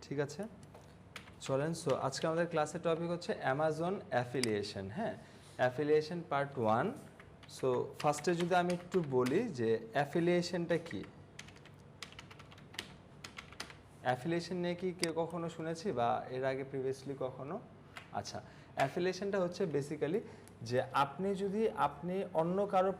ঠিক আছে, চলেন। সো আজকে আমাদের ক্লাসের টপিক হচ্ছে অ্যামাজন অ্যাফিলিয়েশন। হ্যাঁ, অ্যাফিলিয়েশন পার্ট 1। সো ফার্স্টে যদি আমি একটু বলি যে অ্যাফিলিয়েশনটা কি, অ্যাফিলিয়েশন নিয়ে কি কেউ কখনো শুনেছি বা এর আগে প্রিভিয়াসলি কখনো? আচ্ছা, অ্যাফিলিয়েশনটা হচ্ছে বেসিক্যালি যে আপনি অন্য কারো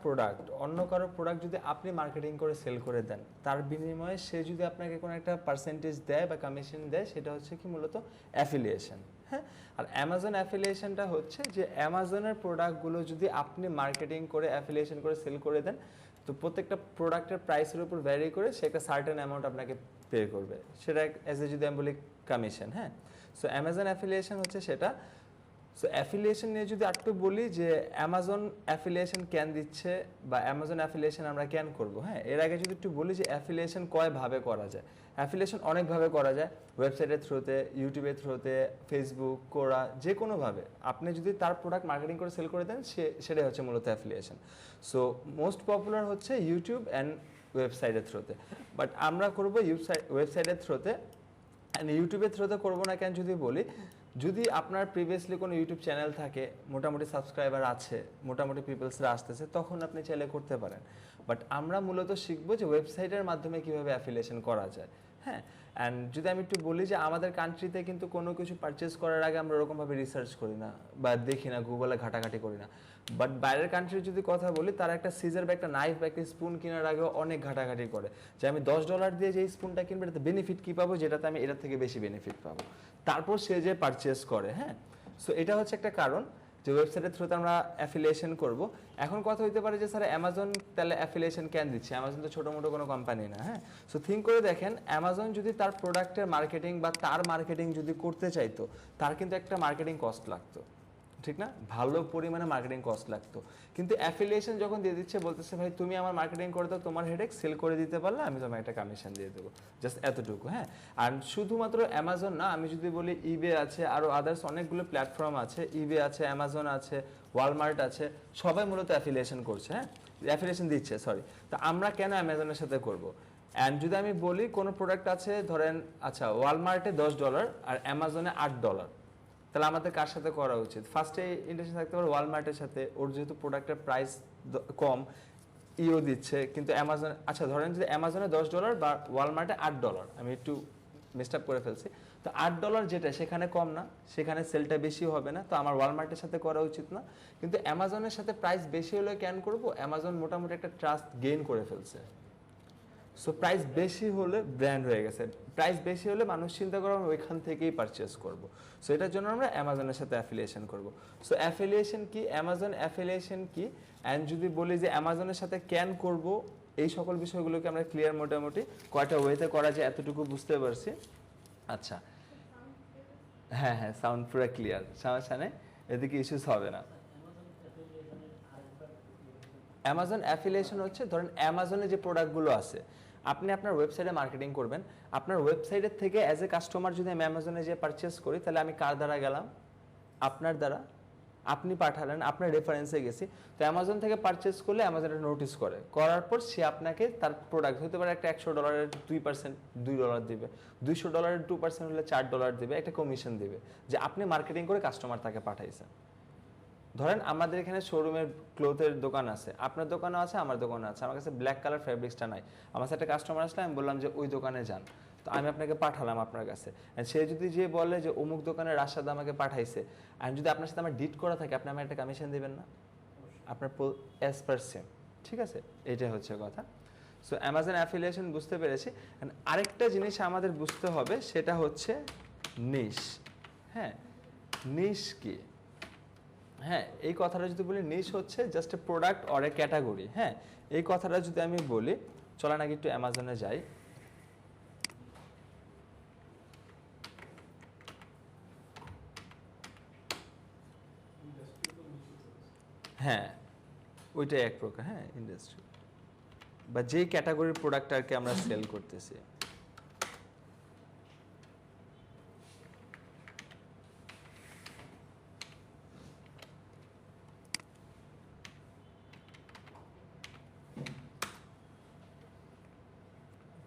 প্রোডাক্ট যদি আপনি মার্কেটিং করে সেল করে দেন, তার বিনিময়ে সে যদি আপনাকে কোনো একটা পার্সেন্টেজ দেয় বা কমিশন দেয়, সেটা হচ্ছে কি মূলত অ্যাফিলিয়েশন। হ্যাঁ, আর অ্যামাজন অ্যাফিলিয়েশনটা হচ্ছে যে অ্যামাজনের প্রোডাক্টগুলো যদি আপনি মার্কেটিং করে অ্যাফিলিয়েশন করে সেল করে দেন, তো প্রত্যেকটা প্রোডাক্টের প্রাইসের উপর ভ্যারি করে সে একটা সার্টেন অ্যামাউন্ট আপনাকে পে করবে, সেটা অ্যাজ এ যদি আমি বলি কমিশন। হ্যাঁ, সো অ্যামাজন অ্যাফিলিয়েশন হচ্ছে সেটা। সো অ্যাফিলিয়েশন নিয়ে যদি একটু বলি যে অ্যামাজন অ্যাফিলিয়েশন ক্যান দিচ্ছে বা অ্যামাজন অ্যাফিলিয়েশন আমরা ক্যান করব। হ্যাঁ, এর আগে যদি একটু বলি যে অ্যাফিলিয়েশন কয়ভাবে করা যায়। অ্যাফিলিয়েশন অনেকভাবে করা যায়, ওয়েবসাইটের থ্রুতে, ইউটিউবের থ্রুতে, ফেসবুক, কোরা, যে কোনোভাবে আপনি যদি তার প্রোডাক্ট মার্কেটিং করে সেল করে দেন, সেটাই হচ্ছে মূলত অ্যাফিলিয়েশন। সো মোস্ট পপুলার হচ্ছে ইউটিউব অ্যান্ড ওয়েবসাইটের থ্রুতে, বাট আমরা করবো ওয়েবসাইটের থ্রুতে। অ্যান্ড ইউটিউবের থ্রুতে করবো না কেন যদি বলি, যদি আপনার প্রিভিয়াসলি কোনো ইউটিউব চ্যানেল থাকে, মোটামুটি সাবস্ক্রাইবার আছে, মোটামুটি পিপলসরা আসতেছে, তখন আপনি চাইলে করতে পারেন। বাট আমরা মূলত শিখবো যে ওয়েবসাইটের মাধ্যমে কীভাবে অ্যাফিলিয়েশন করা যায়। হ্যাঁ, অ্যান্ড যদি আমি একটু বলি যে আমাদের কান্ট্রিতে কিন্তু কোনো কিছু পারচেস করার আগে আমরা ওরকমভাবে রিসার্চ করি না বা দেখি না, গুগলে ঘাটাঘাটি করি না। বাট বাইরের কান্ট্রির যদি কথা বলি, তারা একটা সিজার বা একটা নাইফ বা একটা স্পুন কেনার আগেও অনেক ঘাটাঘাটি করে যে আমি $10 দিয়ে যে স্পুনটা কিনবো, এটাতে বেনিফিট কী পাবো, যেটাতে আমি এটার থেকে বেশি বেনিফিট পাবো, তারপর সে যে পারচেস করে। হ্যাঁ, সো এটা হচ্ছে একটা কারণ যে ওয়েবসাইটের থ্রুতে আমরা অ্যাফিলিয়েশন করব। এখন কথা হইতে পারে যে স্যার অ্যামাজন তাহলে অ্যাফিলিয়েশন কেন দিচ্ছে, অ্যামাজন তো ছোটো মোটো কোনো কোম্পানি না। হ্যাঁ, সো থিঙ্ক করে দেখেন, অ্যামাজন যদি তার প্রোডাক্টের মার্কেটিং বা তার মার্কেটিং যদি করতে চাইতো, তার কিন্তু একটা মার্কেটিং কস্ট লাগতো, ঠিক না? ভালো পরিমাণে মার্কেটিং কস্ট লাগতো। কিন্তু অ্যাফিলিয়েশন যখন দিয়ে দিচ্ছে, বলতেছে ভাই তুমি আমার মার্কেটিং করে দাও, তোমার হেডেক, সেল করে দিতে পারলে আমি তোমায় একটা কমিশন দিয়ে দেবো, জাস্ট এতটুকু। হ্যাঁ, আর শুধুমাত্র অ্যামাজন না, আমি যদি বলি ইবে আছে, আরও আদার্স অনেকগুলো প্ল্যাটফর্ম আছে, ইবে আছে, অ্যামাজন আছে, ওয়ালমার্ট আছে, সবাই মূলত অ্যাফিলিয়েশন করছে। হ্যাঁ, অ্যাফিলিয়েশন দিচ্ছে, সরি। তো আমরা কেন অ্যামাজনের সাথে করব? অ্যান্ড যদি আমি বলি কোনো প্রোডাক্ট আছে, ধরেন আচ্ছা ওয়ালমার্টে $10 আর অ্যামাজনে $8, তাহলে আমাদের কার সাথে করা উচিত? ফার্স্টে ইন্টারেস্ট থাকতে পারে ওয়ালমার্টের সাথে, ওর যেহেতু প্রোডাক্টের প্রাইস কম, ইও দিচ্ছে। কিন্তু অ্যামাজন, আচ্ছা ধরেন যদি অ্যামাজনে $10 বা ওয়ালমার্টে $8, আমি একটু মিস্টেক করে ফেলছি, তো $8 যেটা সেখানে কম না, সেখানে সেলটা বেশি হবে না, তো আমার ওয়ালমার্টের সাথে করা উচিত না। কিন্তু অ্যামাজনের সাথে প্রাইস বেশি হলে কেন করবো? অ্যামাজন মোটামুটি একটা ট্রাস্ট গেইন করে ফেলছে। সো প্রাইস বেশি হলে ব্র্যান্ড হয়ে গেছে, প্রাইস বেশি হলে মানুষ চিন্তা করবে ওইখান থেকেই পারচেস করব। সো এটার জন্য আমরা অ্যামাজনের সাথে অ্যাফিলিয়েশন করব। সো অ্যাফিলিয়েশন কি, অ্যামাজন অ্যাফিলিয়েশন কি, অ্যান্ড যদি বলি যে অ্যামাজনের সাথে ক্যান করব, এই সকল বিষয়গুলোকে আমরা ক্লিয়ার মোটামুটি কয়টা ওয়েতে করা যায় এতটুকু বুঝতে পারছি। আচ্ছা, হ্যাঁ হ্যাঁ, সাউন্ড পুরো ক্লিয়ার, সমস্যা নেই, এদিকে ইস্যুস হবে না। অ্যামাজন অ্যাফিলিয়েশন হচ্ছে, ধরেন অ্যামাজনে যে প্রোডাক্টগুলো আছে, আপনি আপনার ওয়েবসাইটে মার্কেটিং করবেন, আপনার ওয়েবসাইটের থেকে অ্যাজ এ কাস্টমার যদি আমি অ্যামাজনে যে পারচেস করি, তাহলে আমি কার দ্বারা গেলাম? আপনার দ্বারা। আপনি পাঠালেন, আপনার রেফারেন্সে গেছি, তো অ্যামাজন থেকে পারচেস করলে অ্যামাজন এটা নোটিস করে, করার পর সে আপনাকে তার প্রোডাক্ট হতে পারে একটা $100 2% $2 দিবে, $200 2% হলে $4 দিবে, একটা কমিশন দিবে যে আপনি মার্কেটিং করে কাস্টমার তাকে পাঠাইছেন। ধরেন আমাদের এখানে শোরুমের ক্লোথের দোকান আছে, আপনার দোকানও আছে, আমার দোকানে আছে, আমার কাছে ব্ল্যাক কালার ফ্যাব্রিক্সটা নাই, আমার সাথে একটা কাস্টমার আসলে আমি বললাম যে ওই দোকানে যান, তো আমি আপনাকে পাঠালাম আপনার কাছে, সে যদি যে বলে যে অমুক দোকানের রাশাদ আমাকে পাঠাইছে, আর যদি আপনার সাথে আমার ডিট করা থাকে, আপনি আমার একটা কমিশন দেবেন না? আপনার অ্যাজ পার সেম, ঠিক আছে, এইটাই হচ্ছে কথা। সো অ্যামাজন অ্যাফিলিয়েশন বুঝতে পেরেছি। আরেকটা জিনিস আমাদের বুঝতে হবে, সেটা হচ্ছে নিশ। হ্যাঁ, নিশ কি? হ্যাঁ, এই কথাটা যদি বলি, নিশ হচ্ছে just a product or A category. হ্যাঁ, এই কথাটা যদি আমি বলি, চলেন আগে একটু অ্যামাজনে যাই। হ্যাঁ, ওইটাই এক প্রকার। হ্যাঁ, ইন্ডাস্ট্রি বা যেই ক্যাটাগরির প্রোডাক্ট আর কি আমরা সেল করতেছি।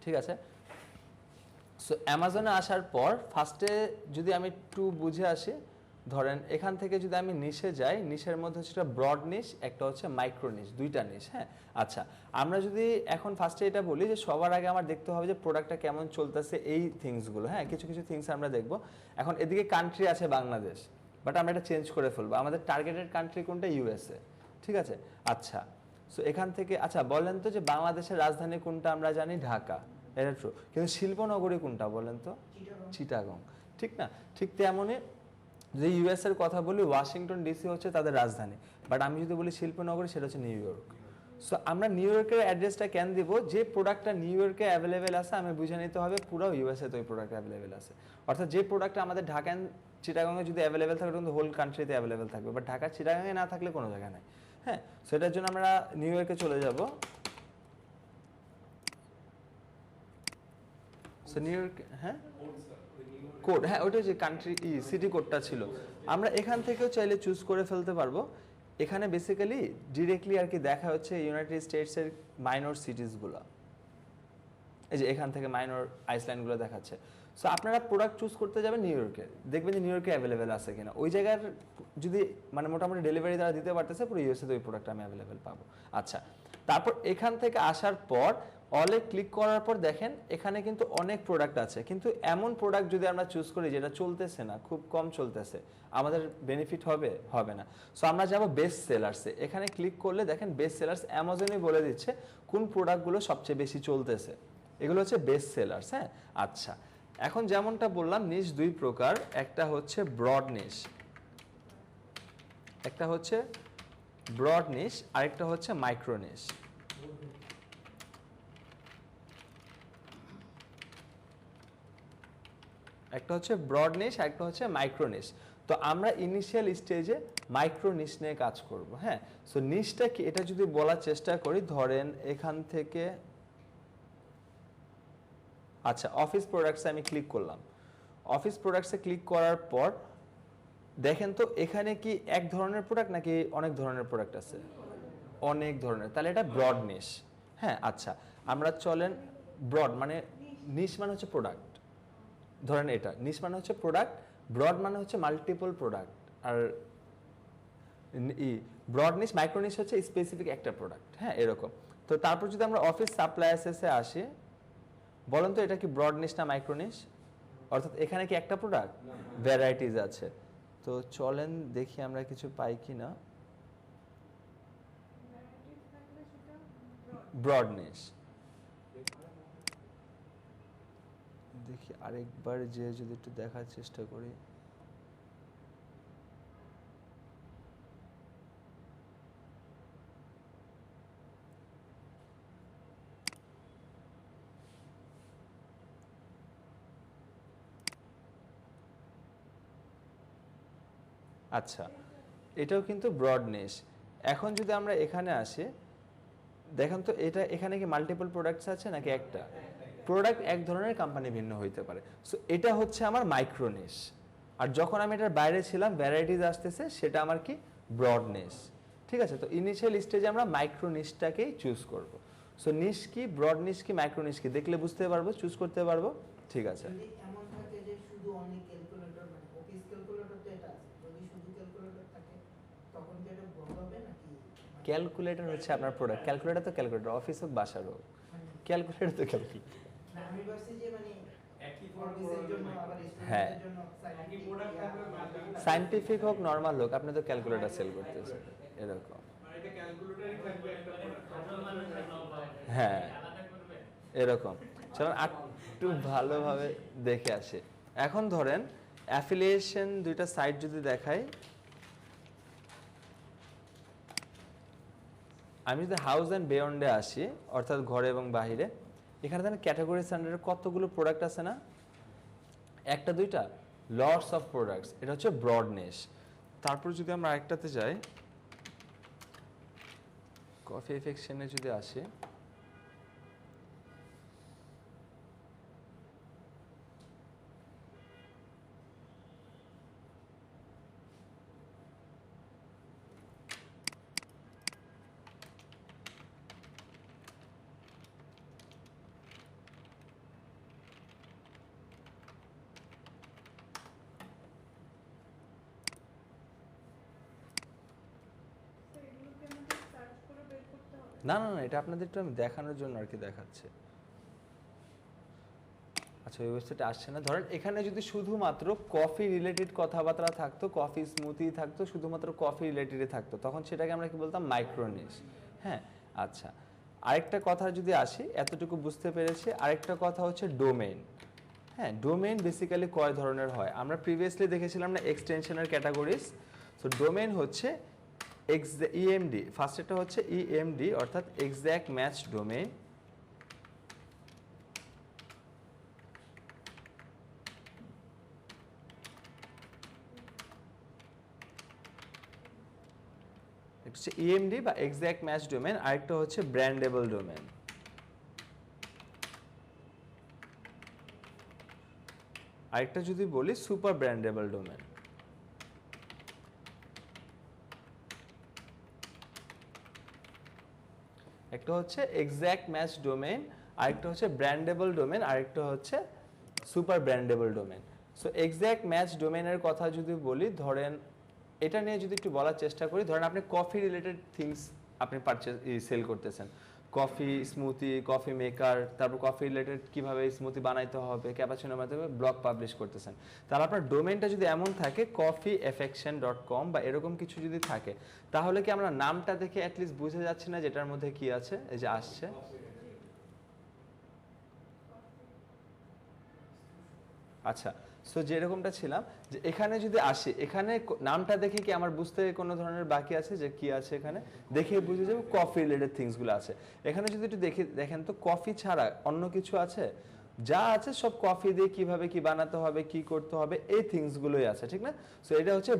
ঠিক আছে, সো সো অ্যামাজনে আসার পর ফার্স্টে যদি আমি একটু বুঝে আসি, ধরেন এখান থেকে যদি আমি নিশে যাই, নিশের মধ্যে হচ্ছে ব্রড নিশ, একটা হচ্ছে মাইক্রো নিশ, দুইটা নিশ। হ্যাঁ, আচ্ছা, আমরা যদি এখন ফার্স্টে এটা বলি যে সবার আগে আমার দেখতে হবে যে প্রোডাক্টটা কেমন চলতেছে, এই থিংসগুলো। হ্যাঁ, কিছু কিছু থিংস আমরা দেখব। এখন এদিকে কান্ট্রি আছে বাংলাদেশ, বাট আমরা এটা চেঞ্জ করে ফেলবো। আমাদের টার্গেটেড কান্ট্রি কোনটা? ইউএসএ। ঠিক আছে, আচ্ছা। সো এখান থেকে আচ্ছা বলেন তো যে বাংলাদেশের রাজধানী কোনটা? আমরা জানি ঢাকা, এটা ট্রু, কিন্তু শিল্পনগরী কোনটা বলেন তো? চিটাগং। ঠিক না? ঠিক তেমনই যদি ইউএস এর কথা বলি, ওয়াশিংটন ডিসি হচ্ছে তাদের রাজধানী, বাট আমি যদি বলি শিল্পনগরী, সেটা হচ্ছে নিউ ইয়র্ক। সো আমরা নিউ ইয়র্কের অ্যাড্রেসটা কেন দিব? যে প্রোডাক্টটা নিউ ইয়র্কে অ্যাভেলেবেল আছে, আমি বুঝে নিতে হবে পুরো ইউএসএ তো ওই প্রোডাক্ট অ্যাভেলেবেল আছে। অর্থাৎ যে প্রোডাক্টটা আমাদের ঢাকা অ্যান্ড চিটাগাংয়ে যদি অ্যাভেলেবেল থাকে, কিন্তু হোল কান্ট্রিতে অ্যাভেলেবেল থাকবে, বাট ঢাকা চিটাগাংয়ে না থাকলে কোনো জায়গায় নাই। হ্যাঁ, সেটার জন্য আমরা নিউ ইয়র্কে চলে যাব। সো নিউ ইয়র্ক, হ্যাঁ কোড, হ্যাঁ ওইটা যে কান্ট্রি সিটি কোডটা ছিল, আমরা এখান থেকেও চাইলে চুজ করে ফেলতে পারবো। এখানে বেসিক্যালি ডিরেক্টলি আর কি দেখা হচ্ছে ইউনাইটেড স্টেটসের মাইনর সিটিজগুলো, এই যে এখান থেকে মাইনর আইসল্যান্ডগুলো দেখাচ্ছে। সো আপনারা প্রোডাক্ট চুজ করতে যাবেন নিউ ইয়র্কে, দেখবেন যে নিউ ইয়র্কে অ্যাভেলেবেল আছে কিনা। ওই জায়গার যদি মানে মোটামুটি ডেলিভারি তারা দিতে পারতেছে, পুরো ইউএসএতে ওই প্রোডাক্ট আমি অ্যাভেলেবেল পাবো। আচ্ছা, তারপর এখান থেকে আসার পর অলে ক্লিক করার পর দেখেন এখানে কিন্তু অনেক প্রোডাক্ট আছে, কিন্তু এমন প্রোডাক্ট যদি আমরা চুজ করি যেটা চলতেছে না, খুব কম চলতেছে, আমাদের বেনিফিট হবে? হবে না। সো আমরা যাব বেস্ট সেলার্সে। এখানে ক্লিক করলে দেখেন বেস্ট সেলার্স অ্যামাজনই বলে দিচ্ছে কোন প্রোডাক্টগুলো সবচেয়ে বেশি চলতেছে। এগুলো হচ্ছে বেস্ট সেলার্স। হ্যাঁ, আচ্ছা, এখন যেমনটা বললাম নিশ দুই প্রকার, একটা হচ্ছে ব্রড নিশ, একটা হচ্ছে ব্রড নিশ, আরেকটা হচ্ছে মাইক্রো নিশ। একটা হচ্ছে ব্রড নিশ, একটা হচ্ছে মাইক্রো নিশ। তো আমরা ইনিশিয়াল স্টেজে মাইক্রো নিশ নিয়ে কাজ করব। হ্যাঁ, সো নিশটা কি এটা যদি বলার চেষ্টা করি, ধরেন এখান থেকে আচ্ছা অফিস প্রোডাক্টসে আমি ক্লিক করলাম। অফিস প্রোডাক্টসে ক্লিক করার পর দেখেন তো এখানে কি এক ধরনের প্রোডাক্ট নাকি অনেক ধরনের প্রোডাক্ট আছে? অনেক ধরনের, তাহলে এটা ব্রড নিশ। হ্যাঁ, আচ্ছা, আমরা চলেন ব্রড মানে নিশ মানে হচ্ছে প্রোডাক্ট, ধরেন এটা নিশ মানে হচ্ছে প্রোডাক্ট, ব্রড মানে হচ্ছে মাল্টিপল প্রোডাক্ট, আর ব্রড নিশ মাইক্রো নিশ হচ্ছে স্পেসিফিক একটা প্রোডাক্ট। হ্যাঁ, এরকম। তো তারপর যদি আমরা অফিস সাপ্লায়ার্সে আসি, বলেন তো এটা কি ব্রড নিশ না মাইক্রো নিশ? অর্থাৎ এখানে কি একটা প্রোডাক্ট? ভ্যারাইটিস আছে। তো চলেন দেখি আমরা কিছু পাই কি না। ব্রড নিশ দেখি আরেকবার যে যদি একটু দেখার চেষ্টা করি। আচ্ছা, এটাও কিন্তু ব্রড নিশ। এখন যদি আমরা এখানে আসি, দেখেন তো এটা এখানে কি মাল্টিপল প্রোডাক্টস আছে নাকি একটা প্রোডাক্ট? এক ধরনের কোম্পানি ভিন্ন হইতে পারে। সো এটা হচ্ছে আমার মাইক্রো নিশ। আর যখন আমি এটার বাইরে ছিলাম, ভ্যারাইটিস আসতেছে, সেটা আমার কি ব্রড নিশ। ঠিক আছে, তো ইনিশিয়াল স্টেজে আমরা মাইক্রো নিশটাকেই চুজ করব। সো নিশ কি, ব্রড নিশ কি, মাইক্রো নিশ কি দেখলে বুঝতে পারবো, চুজ করতে পারবো। ঠিক আছে, যদি এমন থাকে যে শুধু অনলি ক্যালকুলেটর মানে অফিস ক্যালকুলেটর তো এটা আছে, যদি শুধু ক্যালকুলেটর থাকে তখন কি এটা বড় হবে নাকি? ক্যালকুলেটর হচ্ছে আপনার প্রোডাক্ট, ক্যালকুলেটর তো ক্যালকুলেটর, অফিস হোক বাসার হোক, ক্যালকুলেটর তো ক্যালকুলেটর। না আমি ভাবছি যে মানে একই অফিসের জন্য আবার হ্যাঁ, স্টুডেন্টদের জন্য একই প্রোডাক্ট থাকবে, সায়েন্টিফিক হোক নরমাল হোক, আপনি তো ক্যালকুলেটর সেল করতেছেন এরকম। মানে এটা ক্যালকুলেটরই থাকবে একটা প্রোডাক্ট। হ্যাঁ, এরকম। চলুন একটু ভালোভাবে দেখে আসি। এখন ধরেন অ্যাফিলিয়েশন দুইটা সাইট যদি দেখাই, আমি যদি হাউস অ্যান্ড বিয়ন্ডে আসি, অর্থাৎ ঘরে এবং বাহিরে, এখানে দেখেন ক্যাটাগরি স্ট্যান্ডার্ডে কতগুলো প্রোডাক্ট আছে না? একটা দুইটা, লটস অফ প্রোডাক্টস। এটা হচ্ছে ব্রড নিশ। তারপর যদি আমরা আরেকটাতে যাই, কফি এফেকশনে যদি আসি, না না না, এটা আপনাদের একটু আমি দেখানোর জন্য আর কি দেখাচ্ছি। আচ্ছা, ওই ওয়েবসাইটে আসছে না। ধরেন এখানে যদি শুধুমাত্র কফি রিলেটেড কথাবার্তা থাকতো, কফি স্মুথি থাকতো, শুধুমাত্র কফি রিলেটেডে থাকতো, তখন সেটাকে আমরা কি বলতাম, মাইক্রোনিশ। হ্যাঁ, আচ্ছা, আরেকটা কথা যদি আসি, এতটুকু বুঝতে পেরেছি। আরেকটা কথা হচ্ছে ডোমেইন। হ্যাঁ, ডোমেইন বেসিক্যালি কয় ধরনের হয়, আমরা প্রিভিয়াসলি দেখেছিলাম না এক্সটেনশনের ক্যাটাগরিজ। সো ডোমেইন হচ্ছে ইএমডি, ফার্স্টেরটা হচ্ছে ইএমডি অর্থাৎ এক্স্যাক্ট ম্যাচ ডোমেইন। হচ্ছে ইএমডি বা এক্স্যাক্ট ম্যাচ ডোমেন। আরেকটা হচ্ছে ব্র্যান্ডেবল ডোমেন। আরেকটা যদি বলি সুপার ব্র্যান্ডেবল ডোমেন। একটা হচ্ছে এক্স্যাক্ট ম্যাচ ডোমেন, আরেকটা হচ্ছে ব্র্যান্ডেবল ডোমেন, আরেকটা হচ্ছে super brandable domain. So exact match ডোমেনের কথা যদি বলি, ধরেন এটা নিয়ে যদি একটু বলার চেষ্টা করি, ধরেন আপনি কফি রিলেটেড থিংস আপনি সেল করতেছেন, কফি স্মুথি, কফি মেকার, তারপর কফি রিলেটেড কিভাবে স্মুথি বানাইতে হবে, ক্যাপাচিনো বানাইতে হবে, ব্লগ পাবলিশ করতেছেন। তাহলে আপনার ডোমেনটা যদি এমন থাকে coffeeaffection.com বা এরকম কিছু যদি থাকে, তাহলে কি আমরা নামটা দেখে অ্যাটলিস্ট বুঝে যাচ্ছি না যেটার মধ্যে কি আছে? এই যে আসছে। আচ্ছা, সো যেরকমটা ছিলাম যে এখানে যদি আসি, এখানে নামটা দেখে কি আমার বুঝতে কোনো ধরনের বাকি আছে যে কি আছে? এখানে দেখে বুঝে যাবে কফি রিলেটেড থিংসগুলো আছে। এখানে যদি একটু দেখেন তো কফি ছাড়া অন্য কিছু আছে? যা আছে সব কফি দিয়ে কিভাবে কি বানাতে হবে, কি করতে হবে, এই থিংসগুলোই আছে, ঠিক না? সো এটা হচ্ছে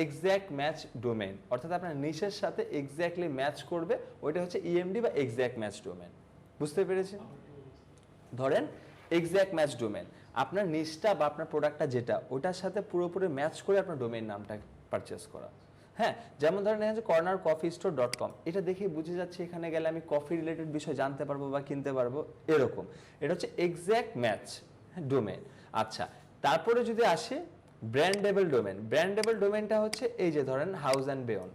এক্স্যাক্ট ম্যাচ ডোমেন, অর্থাৎ আপনার নিশের সাথে এক্স্যাক্টলি ম্যাচ করবে, ওইটা হচ্ছে ইএমডি বা এক্স্যাক্ট ম্যাচ ডোমেন। বুঝতে পেরেছি? ধরেন এক্স্যাক্ট ম্যাচ ডোমেন, আপনার নিশটা বা আপনার প্রোডাক্টটা যেটা, ওটার সাথে পুরোপুরি ম্যাচ করে আপনার ডোমেইন নামটা পারচেস করা। হ্যাঁ, যেমন ধরেন যে cornercoffeestore.com, এটা দেখেই বুঝে যাচ্ছে এখানে গেলে আমি কফি রিলেটেড বিষয় জানতে পারবো বা কিনতে পারবো, এরকম। এটা হচ্ছে এক্স্যাক্ট ম্যাচ ডোমেইন। আচ্ছা, তারপরে যদি আসে ব্র্যান্ডেবল ডোমেন। ব্র্যান্ডেবল ডোমেনটা হচ্ছে এই যে ধরেন হাউস অ্যান্ড বেয়ন,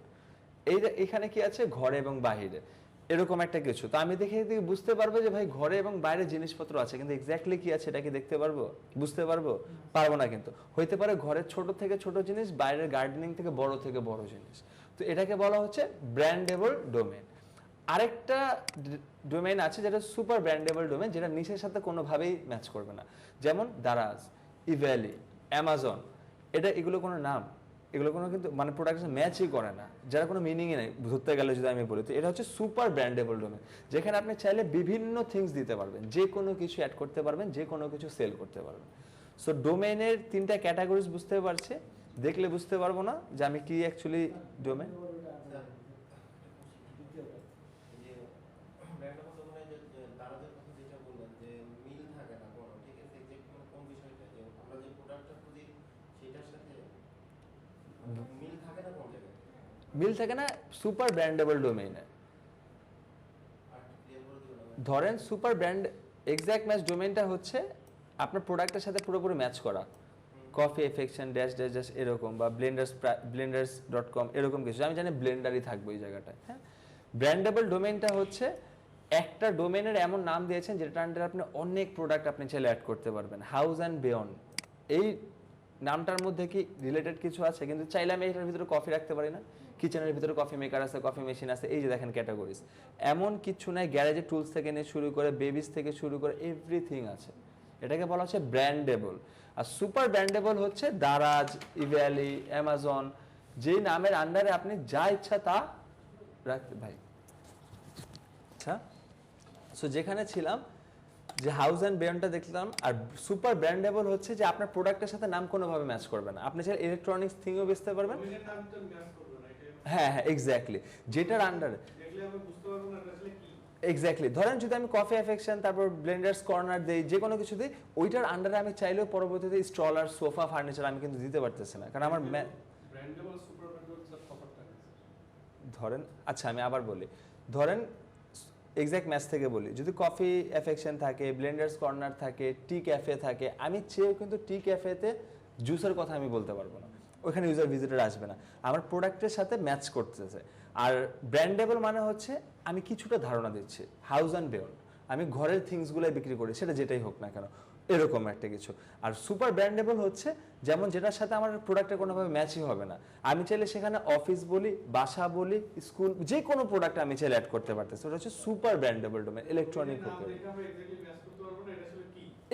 এখানে কি আছে, ঘরে এবং বাহিরে, এরকম একটা কিছু। তো আমি দেখে বুঝতে পারবো যে ভাই ঘরে এবং বাইরে জিনিসপত্র আছে, কিন্তু এক্স্যাক্টলি কি আছে এটা কি দেখতে পারবো, বুঝতে পারবো? পারবো না। কিন্তু হইতে পারে ঘরের ছোট থেকে ছোট জিনিস, বাইরের গার্ডেনিং থেকে বড় জিনিস। তো এটাকে বলা হচ্ছে ব্র্যান্ডেবল ডোমেন। আরেকটা ডোমেন আছে যেটা সুপার ব্র্যান্ডেবল ডোমেন, যেটা নিচের সাথে কোনোভাবেই ম্যাচ করবে না, যেমন দারাজ, ইভ্যালি, অ্যামাজন। এগুলো কোনো নাম, এগুলো কোনো কিন্তু মানে প্রোডাক্টের ম্যাচই করে না, যারা কোনো মিনিংই নেই ধরতে গেলে যদি আমি বলি। তো এটা হচ্ছে সুপার ব্র্যান্ডেবল ডোমেন, যেখানে আপনি চাইলে বিভিন্ন থিংস দিতে পারবেন, যে কোনো কিছু অ্যাড করতে পারবেন, যে কোনো কিছু সেল করতে পারবেন। সো ডোমেনের তিনটা ক্যাটাগরিজ বুঝতে পারছে, দেখলে বুঝতে পারবো না যে আমি কি অ্যাকচুয়ালি ডোমেন। মিল থাকে না সুপার ব্র্যান্ডেবল ডোমেইনে। ধরেন সুপার ব্র্যান্ড এক্স্যাক্ট ম্যাচ ডোমেইনটা হচ্ছে আপনার প্রোডাক্টের সাথে পুরোপুরি ম্যাচ করা, coffee affection dash dash dash এরকম, বা blenders.com এরকম কিছু। আমি জানি ব্লেন্ডারই থাকবে ওই জায়গাটায়। হ্যাঁ, ব্র্যান্ডেবল ডোমেইনটা হচ্ছে একটা ডোমেইনের এমন নাম দিয়েছেন যেটা আন্ডারে আপনি অনেক প্রোডাক্ট আপনি চাইলে অ্যাড করতে পারবেন। হাউস অ্যান্ড বেয়ন, এই নামটার মধ্যে কি রিলেটেড কিছু আছে? কিন্তু চাইলে আমি এটার ভিতরে কফি রাখতে পারি না, কিচেনের ভিতরে কফি মেকার আছে, কফি মেশিন আছে, এই যে দেখেন ক্যাটাগরিজ। এমন কিছু নাই, গ্যারেজের টুলস থেকে নিয়ে শুরু করে বেবিস থেকে শুরু করে এভরিথিং আছে। এটাকে বলা হচ্ছে ব্র্যান্ডেবল। আর সুপার ব্র্যান্ডেবল হচ্ছে দারাজ, ইভ্যালি, অ্যামাজন, যেই নামের আন্ডারে আপনি যা ইচ্ছা তা রাখতে। ভাই আচ্ছা, সো যেখানে ছিলাম যে হাউস অ্যান্ড বেয়নটা দেখলাম, আর সুপার ব্র্যান্ডেবল হচ্ছে যে আপনার প্রোডাক্টের সাথে নাম কোনোভাবে ম্যাচ করবে না। আপনি চাইলে ইলেকট্রনিক্স থিংও বেচতে পারবেন। হ্যাঁ হ্যাঁ, এক্স্যাক্টলি, যেটার আন্ডারে এক্স্যাক্টলি। ধরেন যদি আমি কফি অ্যাফেকশন তারপর ব্লেন্ডার্স কর্নার দেই, যে কোনো কিছু দিই, ওইটার আন্ডারে আমি চাইলেও পরবর্তীতে স্টলার, সোফা, ফার্নিচার আমি কিন্তু দিতে পারতেছি না, কারণ আমার ধরেন, আচ্ছা আমি আবার বলি, ধরেন এক্স্যাক্ট ম্যাচ থেকে বলি, যদি কফি অ্যাফেকশন থাকে, ব্লেন্ডার্স কর্নার থাকে, টি ক্যাফে থাকে, আমি চেয়েও কিন্তু টি ক্যাফেতে জুসের কথা আমি বলতে পারবো না, ওইখানে ইউজার ভিজিটর আসবে না, আমার প্রোডাক্টের সাথে ম্যাচ করতেছে। আর ব্র্যান্ডেবল মানে হচ্ছে আমি কিছুটা ধারণা দিচ্ছি, হাউস অ্যান্ড বেয়ন্ড, আমি ঘরের থিংসগুলোই বিক্রি করি, সেটা যেটাই হোক না কেন, এরকম একটা কিছু। আর সুপার ব্র্যান্ডেবল হচ্ছে যেমন যেটার সাথে আমার প্রোডাক্টের কোনোভাবে ম্যাচই হবে না, আমি চাইলে সেখানে অফিস বলি, বাসা বলি, স্কুল, যে কোনো প্রোডাক্ট আমি চাইলে অ্যাড করতে পারতেছি, ওটা হচ্ছে super brandable domain, electronic.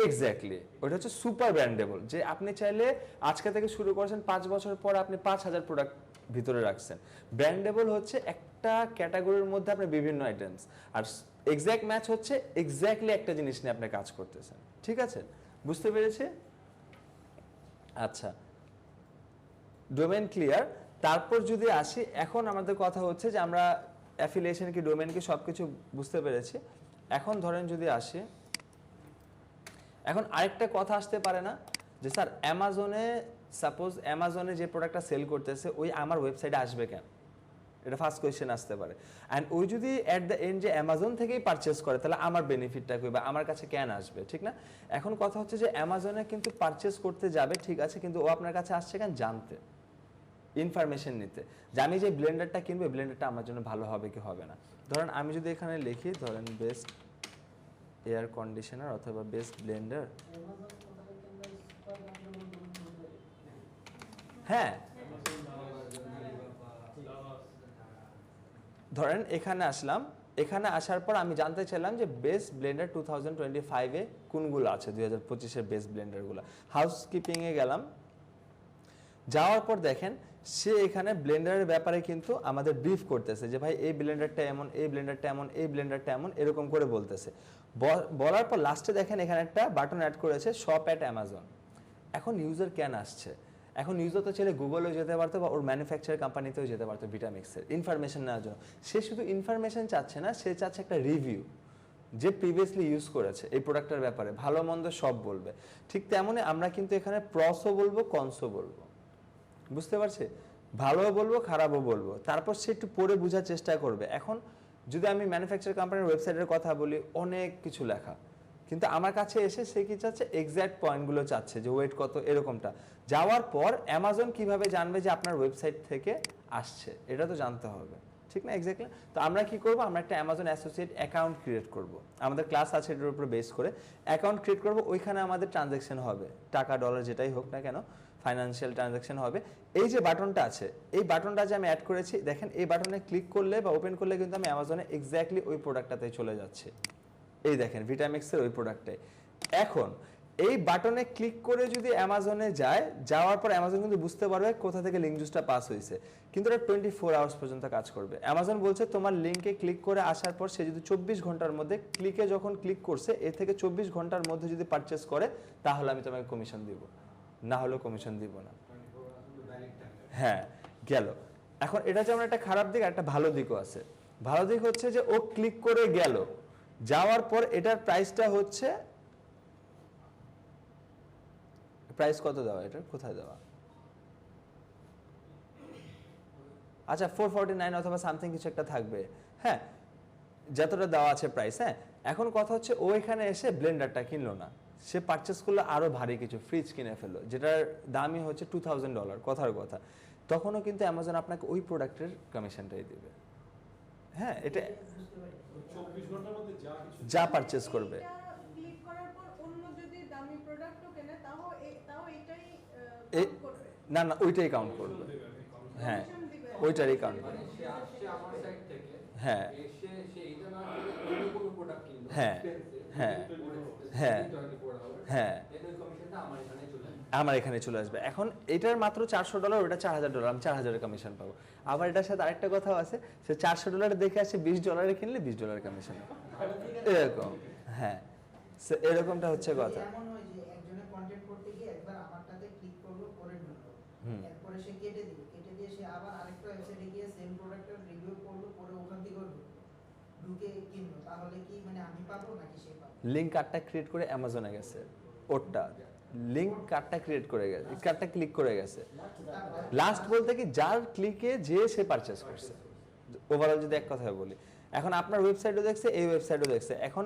Exactly, ওটা হচ্ছে সুপার ব্র্যান্ডেবল, যে আপনি চাইলে আজকে থেকে শুরু করেছেন, 5 বছর পর আপনি 5,000 প্রোডাক্ট ভিতরে রাখছেন। ব্র্যান্ডেবল হচ্ছে একটা ক্যাটাগরির মধ্যে আপনি বিভিন্ন আইটেমস, আর এক্স্যাক্ট ম্যাচ হচ্ছে এক্স্যাক্টলি একটা জিনিস নিয়ে আপনি কাজ করতেছেন। ঠিক আছে, বুঝতে পেরেছি? আচ্ছা, ডোমেন ক্লিয়ার। তারপর যদি আসি, এখন আমাদের কথা হচ্ছে যে আমরা অ্যাফিলিয়েশন কি, ডোমেন কি, সবকিছু বুঝতে পেরেছি। এখন ধরেন যদি আসি, এখন আরেকটা কথা আসতে পারে না যে স্যার অ্যামাজনে, সাপোজ অ্যামাজনে যে প্রোডাক্টটা সেল করতেছে ওই আমার ওয়েবসাইটে আসবে কেন, এটা ফার্স্ট কোয়েশ্চেন আসতে পারে। অ্যান্ড ওই যদি অ্যাট দ্য এন্ড যে অ্যামাজন থেকেই পারচেস করে, তাহলে আমার বেনিফিটটা কই বা আমার কাছে কেন আসবে, ঠিক না? এখন কথা হচ্ছে যে অ্যামাজনে কিন্তু পারচেস করতে যাবে, ঠিক আছে, কিন্তু ও আপনার কাছে আসছে কেন, জানতে, ইনফরমেশন নিতে, যে আমি যে ব্লেন্ডারটা কিনবো, ব্লেন্ডারটা আমার জন্য ভালো হবে কি হবে না। ধরেন আমি যদি এখানে লিখি, ধরেন বেস্ট এয়ার কন্ডিশনার অথবা বেস্ট ব্লেন্ডার, হ্যাঁ ধরেন এখানে আসলাম, এখানে আসার পর আমি জানতে চাইলাম যে বেস্ট ব্লেন্ডার 2025-এ কোনগুলো আছে, 2025-এর বেস্ট ব্লেন্ডারগুলো। হাউসকিপিংয়ে গেলাম, যাওয়ার পর দেখেন সে এখানে ব্লেন্ডারের ব্যাপারে কিন্তু আমাদের ব্রিফ করতেছে যে ভাই এই ব্লেন্ডারটা এমন, এই ব্লেন্ডারটা এমন, এই ব্লেন্ডারটা এমন, এরকম করে বলতেছে। বলার পর লাস্টে দেখেন এখানে একটা বাটন অ্যাড করেছে, শপ অ্যাট অ্যামাজন। এখন ইউজার কেন আসছে, এখন ইউজার তো চাইলে গুগলেও যেতে পারতো বা ওর ম্যানুফ্যাকচার কোম্পানিতেও যেতে পারতো ভিটামিক্সের ইনফরমেশন নেওয়ার জন্য। সে শুধু ইনফরমেশন চাচ্ছে না, সে চাচ্ছে একটা রিভিউ, যে প্রিভিয়াসলি ইউজ করেছে এই প্রোডাক্টের ব্যাপারে, ভালো মন্দ সব বলবে। ঠিক তেমনই আমরা কিন্তু এখানে প্রসও বলবো, কনসও বলবো, বুঝতে পারছি? ভালোও বলবো, খারাপও বলবো, তারপর সে একটু পড়ে বোঝার চেষ্টা করবে। এখন যদি আমি ম্যানুফ্যাকচার কোম্পানির ওয়েবসাইটের কথা বলি, অনেক কিছু লেখা, কিন্তু আমার কাছে এসে সে কি চাচ্ছে, এক্স্যাক্ট পয়েন্টগুলো চাচ্ছে, যে ওয়েট কত, এরকমটা। যাওয়ার পর অ্যামাজন কিভাবে জানবে যে আপনার ওয়েবসাইট থেকে আসছে, এটা তো জানতে হবে, ঠিক না? এক্স্যাক্টলি। তো আমরা কি করব, আমরা একটা অ্যামাজন অ্যাসোসিয়েট অ্যাকাউন্ট ক্রিয়েট করব, আমাদের ক্লাস আছে এটার উপর বেস করে অ্যাকাউন্ট ক্রিয়েট করব, ওইখানে আমাদের ট্রানজ্যাকশন হবে, টাকা ডলার যেটাই হোক না কেন, ফাইন্যান্সিয়াল ট্রানজ্যাকশন হবে। এই যে বাটনটা আছে, এই বাটনটা যে আমি অ্যাড করেছি, দেখেন এই বাটনে ক্লিক করলে বা ওপেন করলে কিন্তু আমি অ্যামাজনে এক্স্যাক্টলি ওই প্রোডাক্টটাতে চলে যাচ্ছে। এই দেখেন ভিটামিক্সের ওই প্রোডাক্টটাই। এখন এই বাটনে ক্লিক করে যদি অ্যামাজনে যায়, যাওয়ার পর অ্যামাজন কিন্তু বুঝতে পারবে কোথা থেকে লিঙ্ক জুসটা পাস হয়েছে, কিন্তু এটা 24 আওয়ার্স পর্যন্ত কাজ করবে। অ্যামাজন বলছে তোমার লিঙ্কে ক্লিক করে আসার পর সে যদি 24 ঘন্টার মধ্যে, ক্লিকে যখন ক্লিক করছে এর থেকে 24 ঘন্টার মধ্যে যদি পারচেস করে, তাহলে আমি তোমাকে কমিশন দিব, না হলেও কমিশন দিব না। হ্যাঁ, গেল। এখন এটা যেমন একটা খারাপ দিক, একটা ভালো দিকও আছে। ভালো দিক হচ্ছে যে ও ক্লিক করে গেল, যাওয়ার পর এটার প্রাইসটা হচ্ছে, প্রাইস কত দেওয়া, এটার কোথায় দেওয়া, আচ্ছা 449 অথবা সামথিং কিছু একটা থাকবে, হ্যাঁ, যতটা দেওয়া আছে প্রাইস। হ্যাঁ, এখন কথা হচ্ছে ও এখানে এসে ব্লেন্ডারটা কিনলো না, সে পারচেস করলো আরো ভারী কিছু, ফ্রিজ কিনে ফেললো, যেটার দামই হচ্ছে $2000, কথার কথা। তখনও কিন্তু অ্যামাজন আপনাকে ওই প্রোডাক্টের কমিশনটাই দিবে। হ্যাঁ, এটা 24 ঘন্টার মধ্যে যা পারচেস করবে, ক্লিক করার পর অন্য যদি দামি প্রোডাক্টও কেনে তাও এটাই এই- করবে, না না ওইটাই কাউন্ট করবে, হ্যাঁ কমিশন দিবে। ওইটারই কাউন্ট করবে। সে আসছে আমার সাইড থেকে, হ্যাঁ এসে সে এটা না করে অন্য কোনো প্রোডাক্ট কিনলো, হ্যাঁ, হ্যাঁ, হ্যাঁ, হ্যাঁ, এর কমিশনটা আমার এখানে চলে আসে। আমার এখানে চলে আসবে। এখন এটার মাত্র $400, ওটা $4000, আমি $4000 কমিশন পাবো। আবার এটার সাথে আরেকটা কথা আছে, সে $400 দেখে আসে $20 কিনলে $20 কমিশন, এরকম। হ্যাঁ, এরকমটা হচ্ছে কথা। এমন হয় যে একজনে কন্টেন্ট করতে গিয়ে একবার আমারটাতে ক্লিক করলো, করে ঢুকলো, এরপরে সে কেটে দিল, কেটে দিয়ে সে আবার আরেকটা ওয়েবসাইটে গিয়ে সেম প্রোডাক্টের রিভিউ করলো, করে ওখান থেকেও ঢুকে কিনলো, তাহলে কি মানে আমি পাবো নাকি সে পাবে? লিঙ্ক কার্ডটা ক্রিয়েট করে অ্যামাজনে গেছে, ওরটা লিঙ্ক কার্ডটা ক্রিয়েট করে গেছে, কার্ডটা ক্লিক করে গেছে। লাস্ট বলতে কি যার ক্লিকে যে সে পারচেস করছে, ওভারঅল যদি এক কথায় বলি। এখন আপনার ওয়েবসাইটও দেখছে, এই ওয়েবসাইটও দেখছে, এখন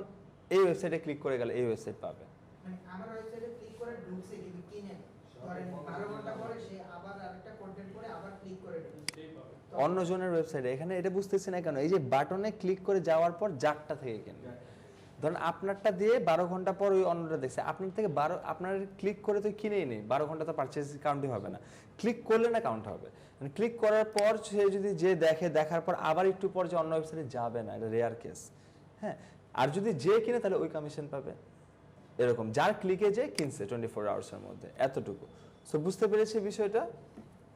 এই ওয়েবসাইটে ক্লিক করে গেলে এই ওয়েবসাইট পাবে। মানে আমার ওয়েবসাইটে ক্লিক করে ঢুকছে কিন্তু কিনে নি। ধরেন 12 ঘন্টা পরে সে আবার আরেকটা কন্টেন্ট করে আবার ক্লিক করে ঢুকছে, অন্যজনের ওয়েবসাইটে, এখানে এটা বুঝতেছি না কেন, এই যে বাটনে ক্লিক করে যাওয়ার পর যারটা থেকে কিনবে, ধরুন আপনারটা দিয়ে 12 ঘন্টা পর ওই অন্যটা দেখছে, আপনার থেকে 12 আপনার ক্লিক করে তো কিনেই নেই, 12 ঘন্টা তো পারচেজ কাউন্টই হবে না, ক্লিক করলে না কাউন্ট হবে। ক্লিক করার পর সে যদি যে দেখে, দেখার পর আবার একটু পর যে অন্য ওয়েবসাইটে যাবে না, এটা রেয়ার কেস। হ্যাঁ, আর যদি যে কিনে তাহলে ওই কমিশন পাবে, এরকম যার ক্লিকে যে কিনছে 24 আওয়ার্সের মধ্যে, এতটুকু। সো বুঝতে পেরেছি বিষয়টা,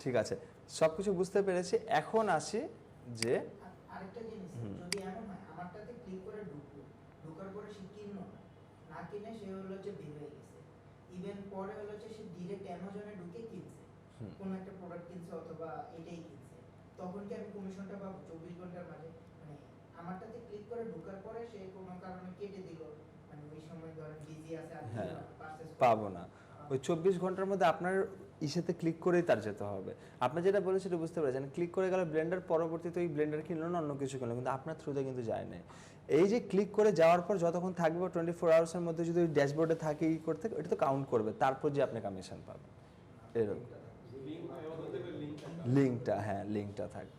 ঠিক আছে, সব কিছু বুঝতে পেরেছি। এখন আসি যে আরেকটা জিনিস, যদি এমন হয় আমারটাতে ক্লিক করে ঢুকলো, ঢোকার পরে সে কিনলো না কিনে সে হলো যে বের হয়ে গেছে, ইভেন পরে হলো যে সে ডিরেক্ট অ্যামাজনে ঢুকে কিনছে, কোন একটা প্রোডাক্ট কিনছে অথবা এটাই কিনছে, তখন কি আমি কমিশনটা পাবো 24 ঘন্টার মাঝে? মানে আমারটাতে ক্লিক করে ঢোকার পরে সে কোনো কারণে কেটে দিল, মানে ওই সময় ধরেন বিজি আছে আর হ্যাঁ, পারচেজ পাবো না, ওই 24 ঘন্টার মধ্যে আপনার ইসেতে ক্লিক করেই তার যেতে হবে। আপনি যেটা বলেছেন সেটা বুঝতে পেরেছেন, ক্লিক করে গেল ব্লেন্ডার, পরবর্তীতে ওই ব্লেন্ডার কিনলো না অন্য কিছু কিনলো, কিন্তু আপনার থ্রুতে কিন্তু যায় না। এই যে ক্লিক করে যাওয়ার পর যতক্ষণ থাকবে 24 আওয়ার্সের মধ্যে যদি ওই ড্যাশবোর্ডে থাকে ই করতে, এটা তো কাউন্ট করবে, তারপর যে আপনি কমিশন পাবেন, এরকম লিঙ্কটা, হ্যাঁ লিঙ্কটা থাকবে।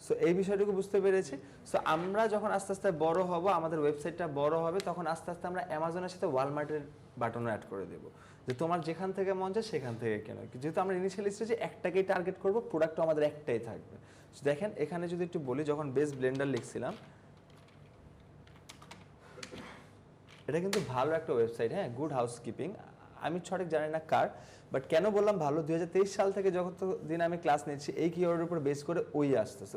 সো এই বিষয়টুকু বুঝতে পেরেছি। সো আমরা যখন আস্তে আস্তে বড় হব, আমাদের ওয়েবসাইটটা বড় হবে, তখন আস্তে আস্তে আমরা অ্যামাজনের সাথে ওয়ালমার্টের বাটনও অ্যাড করে দেবো, যে তোমার যেখান থেকে মন চায় সেখান থেকে কেনো। যেহেতু আমরা ইনিশিয়াল স্টেজে একটাকেই টার্গেট করবো, প্রোডাক্টও আমাদের একটাই থাকবে। দেখেন এখানে যদি একটু বলি, যখন বেস্ট ব্লেন্ডার লিখছিলাম, এটা কিন্তু ভালো একটা ওয়েবসাইট, হ্যাঁ, গুড হাউসকিপিং, আমি সঠিক জানি না কার, বাট কেন বললাম ভালো, 2023 সাল থেকে যখন দিন আমি ক্লাস নিচ্ছি এই কিওয়ার্ডের উপর বেস করে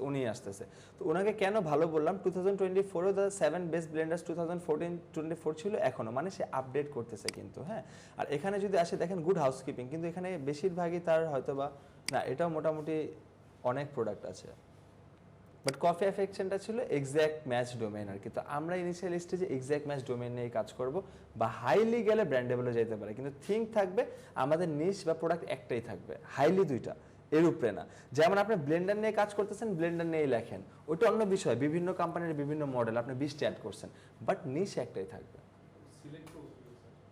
উনি আসতেছে, তো ওনাকে কেন ভালো বললাম, 2024 দ্য 7 বেস্ট ব্লেন্ডার্স 2014-24 ছিল এখনো, মানে সে আপডেট করতেছে কিন্তু, হ্যাঁ। আর এখানে যদি আসে দেখেন গুড হাউসকিপিং, কিন্তু এখানে বেশিরভাগই তার হয়তো বা না, এটাও মোটামুটি অনেক প্রোডাক্ট আছে, বাট কফি অ্যাফেকশনটা ছিল এক্স্যাক্ট ম্যাচ ডোমেন আর কি। তো আমরা ইনিশিয়াল স্টেজে এক্স্যাক্ট ম্যাচ ডোমেন নিয়ে কাজ করব, বা হাইলি গেলে ব্র্যান্ডেবলও যেতে পারে, কিন্তু থিঙ্ক থাকবে আমাদের নিশ বা প্রোডাক্ট একটাই থাকবে, হাইলি দুইটা, এর উপরে না। যেমন আপনি ব্লেন্ডার নিয়ে কাজ করতেছেন, ব্লেন্ডার নিয়েই লেখেন, ওটা অন্য বিষয়, বিভিন্ন কোম্পানির বিভিন্ন মডেল, আপনি 20টা অ্যাড করছেন, বাট নিশ একটাই থাকবে।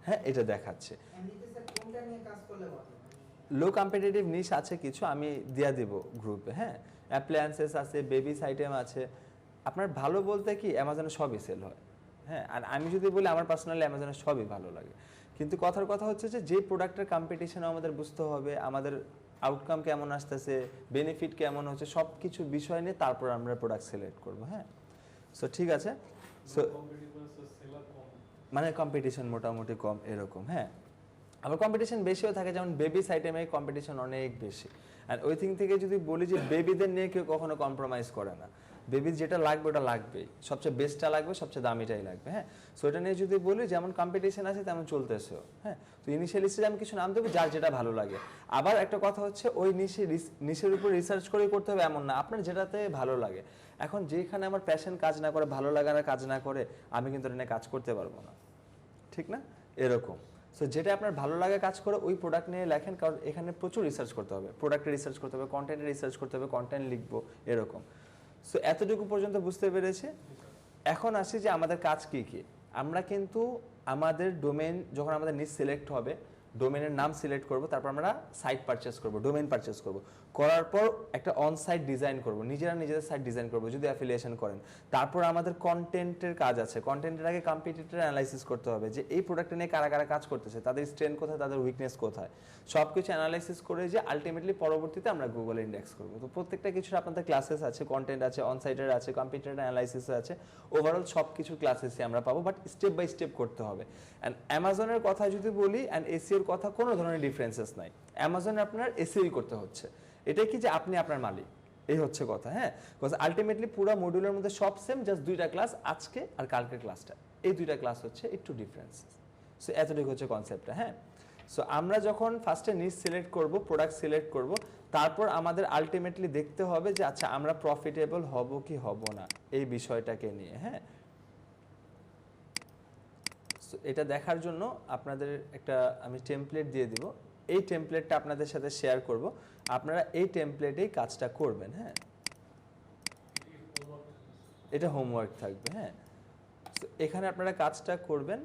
হ্যাঁ, এটা দেখাচ্ছে এমনিতে স্যার কোনটা নিয়ে কাজ করলে ভালো? লো কম্পিটিটিভ নিশ আছে কিছু, আমি দিয়া দিব গ্রুপে, হ্যাঁ, অ্যাপ্লায়েন্সেস আছে, বেবিস আইটেম আছে। আপনার ভালো বলতে কি, অ্যামাজনে সবই সেল হয়, হ্যাঁ, আর আমি যদি বলি আমার পার্সোনালি অ্যামাজনে সবই ভালো লাগে, কিন্তু কথার কথা হচ্ছে যে প্রোডাক্টের কম্পিটিশন আমাদের বুঝতে হবে, আমাদের আউটকাম কেমন আসতেছে, বেনিফিট কেমন হচ্ছে, সব কিছু বিষয় নিয়ে তারপর আমরা প্রোডাক্ট সিলেক্ট করবো, হ্যাঁ। সো ঠিক আছে, সো মানে কম্পিটিশন মোটামুটি কম এরকম, হ্যাঁ। আবার কম্পিটিশন বেশিও থাকে, যেমন বেবিস আইটেমে কম্পিটিশন অনেক বেশি, আর ওই থিং থেকে যদি বলি যে বেবিদের নিয়ে কেউ কখনো কম্প্রোমাইজ করে না, বেবির যেটা লাগবে ওটা লাগবেই, সবচেয়ে বেস্টটা লাগবে, সবচেয়ে দামিটাই লাগবে, হ্যাঁ। সো এটা নিয়ে যদি বলি যেমন কম্পিটিশন আছে তেমন চলতেছেও, হ্যাঁ। তো ইনিশিয়াল স্টেজে আমি কিছু নাম দেবো যার যেটা ভালো লাগে। আবার একটা কথা হচ্ছে, ওই নিশের উপর রিসার্চ করে করতে হবে এমন না, আপনার যেটাতে ভালো লাগে। এখন যেখানে আমার প্যাশন কাজ না করে, ভালো লাগার কাজ না করে, আমি কিন্তু এটা নিয়ে কাজ করতে পারবো না, ঠিক না, এরকম। সো যেটা আপনার ভালো লাগে কাজ করে ওই প্রোডাক্ট নিয়ে লেখেন, কারণ এখানে প্রচুর রিসার্চ করতে হবে, প্রোডাক্টে রিসার্চ করতে হবে, কন্টেন্টে রিসার্চ করতে হবে, কন্টেন্ট লিখবো, এরকম। সো এতটুকু পর্যন্ত বুঝতে পেরেছি। এখন আসি যে আমাদের কাজ কি কি। আমরা কিন্তু আমাদের ডোমেন, যখন আমাদের নিজ সিলেক্ট হবে, ডোমেনের নাম সিলেক্ট করব, তারপর আমরা সাইট পারচেস করব, ডোমেন পারচেস করব, করার পর একটা অন সাইট ডিজাইন করব, নিজেদের সাইট ডিজাইন করব যদি অ্যাফিলিয়েশন করেন। তারপর আমাদের কন্টেন্টের কাজ আছে, কন্টেন্টের আগে কম্পিটিটর অ্যানালাইসিস করতে হবে, যে এই প্রোডাক্ট নিয়ে কারা কারা কাজ করতেছে, তাদের স্ট্রেংথ কোথায়, তাদের উইকনেস কোথায়, সব কিছু অ্যানালাইসিস করে যে আলটিমেটলি পরবর্তীতে আমরা গুগলে ইন্ডেক্স করব। তো প্রত্যেকটা কিছুর আপনাদের ক্লাসেস আছে, কন্টেন্ট আছে, অন সাইটের আছে, কম্পিটিটর অ্যানালাইসিস আছে, ওভারঅল সব কিছু ক্লাসেসই আমরা পাবো, বাট স্টেপ বাই স্টেপ করতে হবে। অ্যান্ড অ্যামাজনের কথা যদি বলি, অ্যান্ড এসিওর কথা, কোনো ধরনের ডিফারেন্সেস নাই। অ্যামাজনে আপনার এসিওই করতে হচ্ছে, এটাই কি যে আপনি আপনার মালিক, এই হচ্ছে কথা, হ্যাঁ। বিকজ আলটিমেটলি পুরো মডিউলের মধ্যে সব সেম, জাস্ট দুইটা ক্লাস, আজকে আর কালকের ক্লাসটা, এই দুইটা ক্লাস হচ্ছে একটু ডিফারেন্স। সো এতটুকু হচ্ছে কনসেপ্টটা, হ্যাঁ। সো আমরা যখন ফার্স্টে নিজ সিলেক্ট করব, প্রোডাক্ট সিলেক্ট করব, তারপর আমাদের আলটিমেটলি দেখতে হবে যে আচ্ছা আমরা প্রফিটেবল হব কি হব না, এই বিষয়টাকে নিয়ে, হ্যাঁ। সো এটা দেখার জন্য আপনাদের একটা আমি টেমপ্লেট দিয়ে দিব, এই টেমপ্লেটটা আপনাদের সাথে শেয়ার করব, আপনারা এই টেমপ্লেটেই কাজটা করবেন, হ্যাঁ। এটা হোমওয়ার্ক থাকবে, হ্যাঁ। সো এখানে আপনারা কাজটা করবেন,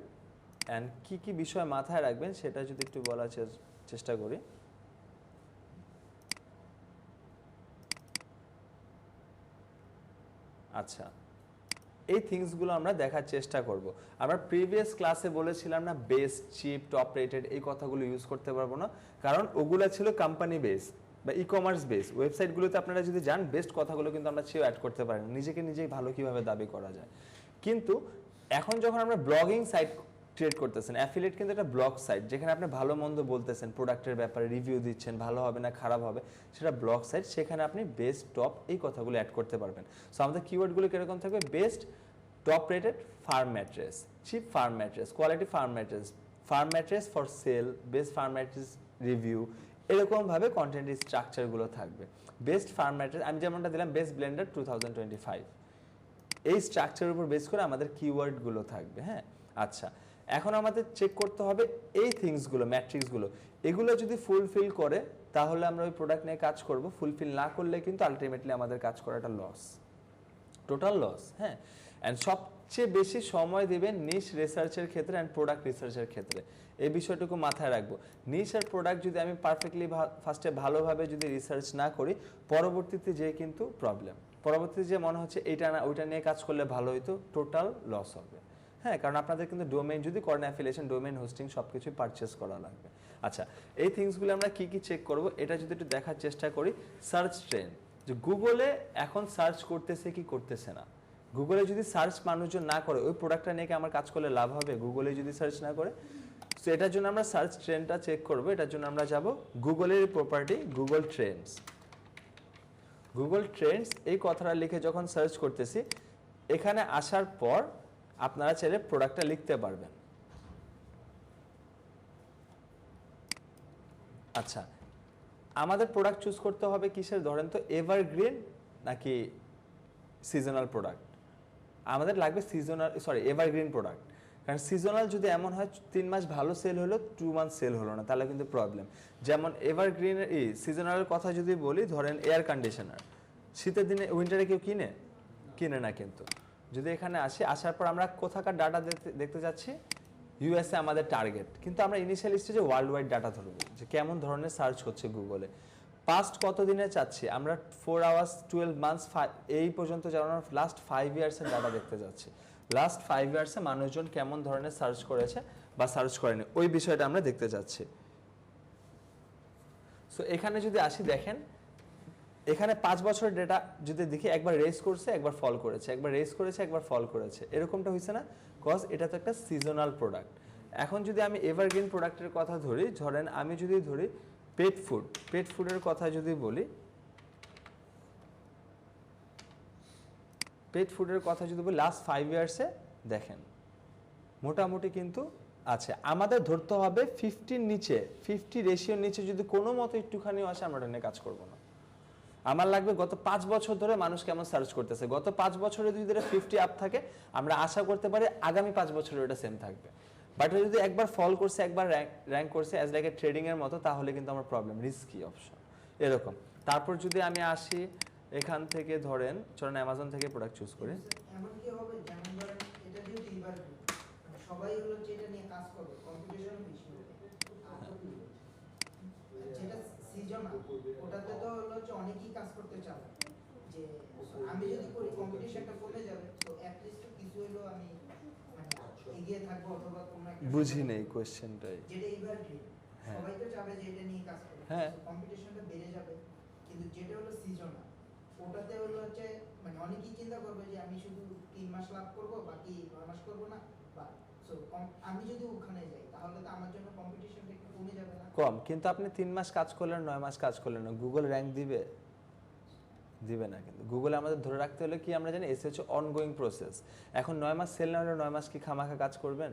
অ্যান্ড কি কি বিষয় মাথায় রাখবেন সেটা যদি একটু বলার চেষ্টা করি। আচ্ছা, এই থিংসগুলো আমরা দেখার চেষ্টা করব। আমরা প্রিভিয়াস ক্লাসে বলেছিলাম না বেস্ট, চিপ, টপ রেটেড, এই কথাগুলো ইউজ করতে পারবো না, কারণ ওগুলা ছিল কোম্পানি বেস বা ই কমার্স বেস। ওয়েবসাইটগুলোতে আপনারা যদি যান বেস্ট কথাগুলো কিন্তু আমরা সেও অ্যাড করতে পারি না, নিজেকে নিজেই ভালো কিভাবে দাবি করা যায়। কিন্তু এখন যখন আমরা ব্লগিং সাইট ক্রিয়েট করতেছেন, অ্যাফিলিয়েট কিন্তু একটা ব্লগ সাইট যেখানে আপনি ভালো মন্দ বলতেছেন, প্রোডাক্টের ব্যাপারে রিভিউ দিচ্ছেন, ভালো হবে না খারাপ হবে, সেটা ব্লগ সাইট, সেখানে আপনি বেস্ট, টপ এই কথাগুলো অ্যাড করতে পারবেন। সো আমাদের কিওয়ার্ডগুলো কিরকম থাকবে? Best, top rated firm mattress, cheap firm mattress, quality firm mattress for sale, best firm mattress review, এরকমভাবে কন্টেন্ট স্ট্রাকচারগুলো থাকবে। বেস্ট ফার্ম ম্যাট্রেস, আমি যেমনটা দিলাম বেস্ট ব্লেন্ডার 2025, এই স্ট্রাকচারের উপর বেস করে আমাদের কিওয়ার্ডগুলো থাকবে। হ্যাঁ, আচ্ছা, এখন আমাদের চেক করতে হবে এই থিংসগুলো, ম্যাট্রিক্সগুলো, এগুলো যদি ফুলফিল করে তাহলে আমরা ওই প্রোডাক্ট নিয়ে কাজ করব। ফুলফিল না করলে কিন্তু আলটিমেটলি আমাদের কাজ করাটা লস, টোটাল লস। হ্যাঁ, অ্যান্ড সবচেয়ে বেশি সময় দেবেন নিশ রিসার্চের ক্ষেত্রে অ্যান্ড প্রোডাক্ট রিসার্চের ক্ষেত্রে, এই বিষয়টুকু মাথায় রাখবো। নিশ আর প্রোডাক্ট যদি আমি পারফেক্টলি ফার্স্টে ভালোভাবে যদি রিসার্চ না করি, পরবর্তীতে যে কিন্তু প্রবলেম, পরবর্তীতে যে মনে হচ্ছে এইটা না ওইটা নিয়ে কাজ করলে ভালো হইতো, টোটাল লস হবে। হ্যাঁ, কারণ আপনাদের কিন্তু ডোমেইন যদি করেন অ্যাফিলিয়েশন, ডোমেইন হোস্টিং সব কিছুই পারচেস করা লাগবে। আচ্ছা, এই থিংসগুলো আমরা কি কি চেক করব এটা যদি একটু দেখার চেষ্টা করি। সার্চ ট্রেন্ড, যে গুগলে এখন সার্চ করতেছে কি করতেছে না। গুগলে যদি সার্চ মানুষজন না করে, ওই প্রোডাক্টটা নিয়ে কি আমার কাজ করলে লাভ হবে? গুগলে যদি সার্চ না করে, তো এটার জন্য আমরা সার্চ ট্রেন্ডটা চেক করব। এটার জন্য আমরা যাব গুগলের property, Google Trends. Google Trends এই কথাটা লিখে যখন সার্চ করতেছি, এখানে আসার পর আপনারা চাইলে প্রোডাক্টটা লিখতে পারবেন। আচ্ছা, আমাদের প্রোডাক্ট চুজ করতে হবে কিসের? ধরেন তো এভারগ্রিন নাকি সিজনাল প্রোডাক্ট। আমাদের লাগবে এভারগ্রিন প্রোডাক্ট, কারণ সিজনাল যদি এমন হয় 3 মাস ভালো সেল হলো, 2 মান্থ সেল হলো না, তাহলে কিন্তু প্রবলেম। যেমন এভারগ্রিন সিজনালের কথা যদি বলি, ধরেন এয়ার কন্ডিশনার, শীতের দিনে উইন্টারে কেউ কিনে না। কিন্তু যদি এখানে আসার পর আমরা কোথাকার ডাটা দেখতে যাচ্ছি, ইউএসএ আমাদের টার্গেট, কিন্তু আমরা ইনিশিয়াল স্টেজে ওয়ার্ল্ড ওয়াইড ডাটা ধরবো যে কেমন ধরনের সার্চ হচ্ছে গুগলে। পাস্ট কত দিনে চাচ্ছি আমরা? 4 আওয়ার্স, 12 মান্থস, এই পর্যন্ত যেমন লাস্ট 5 ইয়ার্সের ডাটা দেখতে যাচ্ছি। লাস্ট 5 ইয়ার্সে মানুষজন কেমন ধরনের সার্চ করেছে বা সার্চ করেনি, ওই বিষয়টা আমরা দেখতে যাচ্ছি। সো এখানে যদি আসি, দেখেন এখানে 5 বছরের ডেটা যদি দেখি, একবার রেস করছে, একবার ফল করেছে, একবার রেস করেছে, একবার ফল করেছে, এরকমটা হয়েছে না? কজ এটা তো একটা সিজনাল প্রোডাক্ট। এখন যদি আমি এভারগ্রিন প্রোডাক্টের কথা ধরি, ধরেন আমি যদি ধরি পেট ফুডের কথা যদি বলি, লাস্ট 5 ইয়ার্সে দেখেন মোটামুটি কিন্তু আছে। আমাদের ধরতে হবে 50 নিচে, 50 রেশিওর নিচে যদি কোনো মতো একটুখানিও আসে, আমরা এটা নিয়ে কাজ করবো না। আমার লাগবে গত 5 বছর ধরে মানুষ কেমন সার্চ করতেছে। গত 5 বছরে যদি এটা 50 আপ থাকে, আমরা আশা করতে পারি আগামী 5 বছরে এটা সেম থাকবে। বাট যদি একবার ফল করছে, একবার র্যাঙ্ক করছে অ্যাজ লাইক এ ট্রেডিং এর মতো, তাহলে কিন্তু আমার প্রবলেম, রিস্কি অপশন এরকম। তারপর যদি আমি আসি এখান থেকে, ধরেন চলেন অ্যামাজন থেকে প্রোডাক্ট চুজ করি। এমন কি হবে, যেমন ধরেন এটা যেহেতু এভারগ্রিন, মানে সবাই হলো যে এটা নিয়ে কাজ করবে, কম্পিটিশন বেশি হবে। আর যেটা সিজনাল, ওটাতে তো হলো যে অনেকেই কাজ করতে চাবে, যে আমি যদি করি কম্পিটিশনটা কমে যাবে, তো অ্যাট লিস্ট কিছু হলো আমি মানে এগিয়ে থাকবো, অথবা কোনো একটা বুঝি নেই কোশ্চেনটাই। যেটা এভারগ্রিন, হ্যাঁ। সবাই তো চাবে যে এটা নিয়ে কাজ করবে, হ্যাঁ। কম্পিটিশনটা বেড়ে যাবে। কিন্তু যেটা হলো সিজনাল, ওটাতে হলো হচ্ছে মানে অনেকেই চিন্তা করবে যে আমি শুধু 3 মাস লাভ করব, বাকি 9 মাস করব না। বা সো আমি যদি ওখানে যাই, তাহলে তো আমার জন্য কম্পিটিশনটা একটু কমে যাবে না? কম, কিন্তু আপনি 3 মাস কাজ করলেন, 9 মাস কাজ করলেন না, গুগল র্যাঙ্ক দিবে না। কিন্তু গুগলে আমাদের ধরে রাখতে হলে কি আমরা জানি, এসে হচ্ছে অনগোয়িং প্রসেস। এখন 9 মাস সেল না হলে 9 মাস কি খামাখা কাজ করবেন?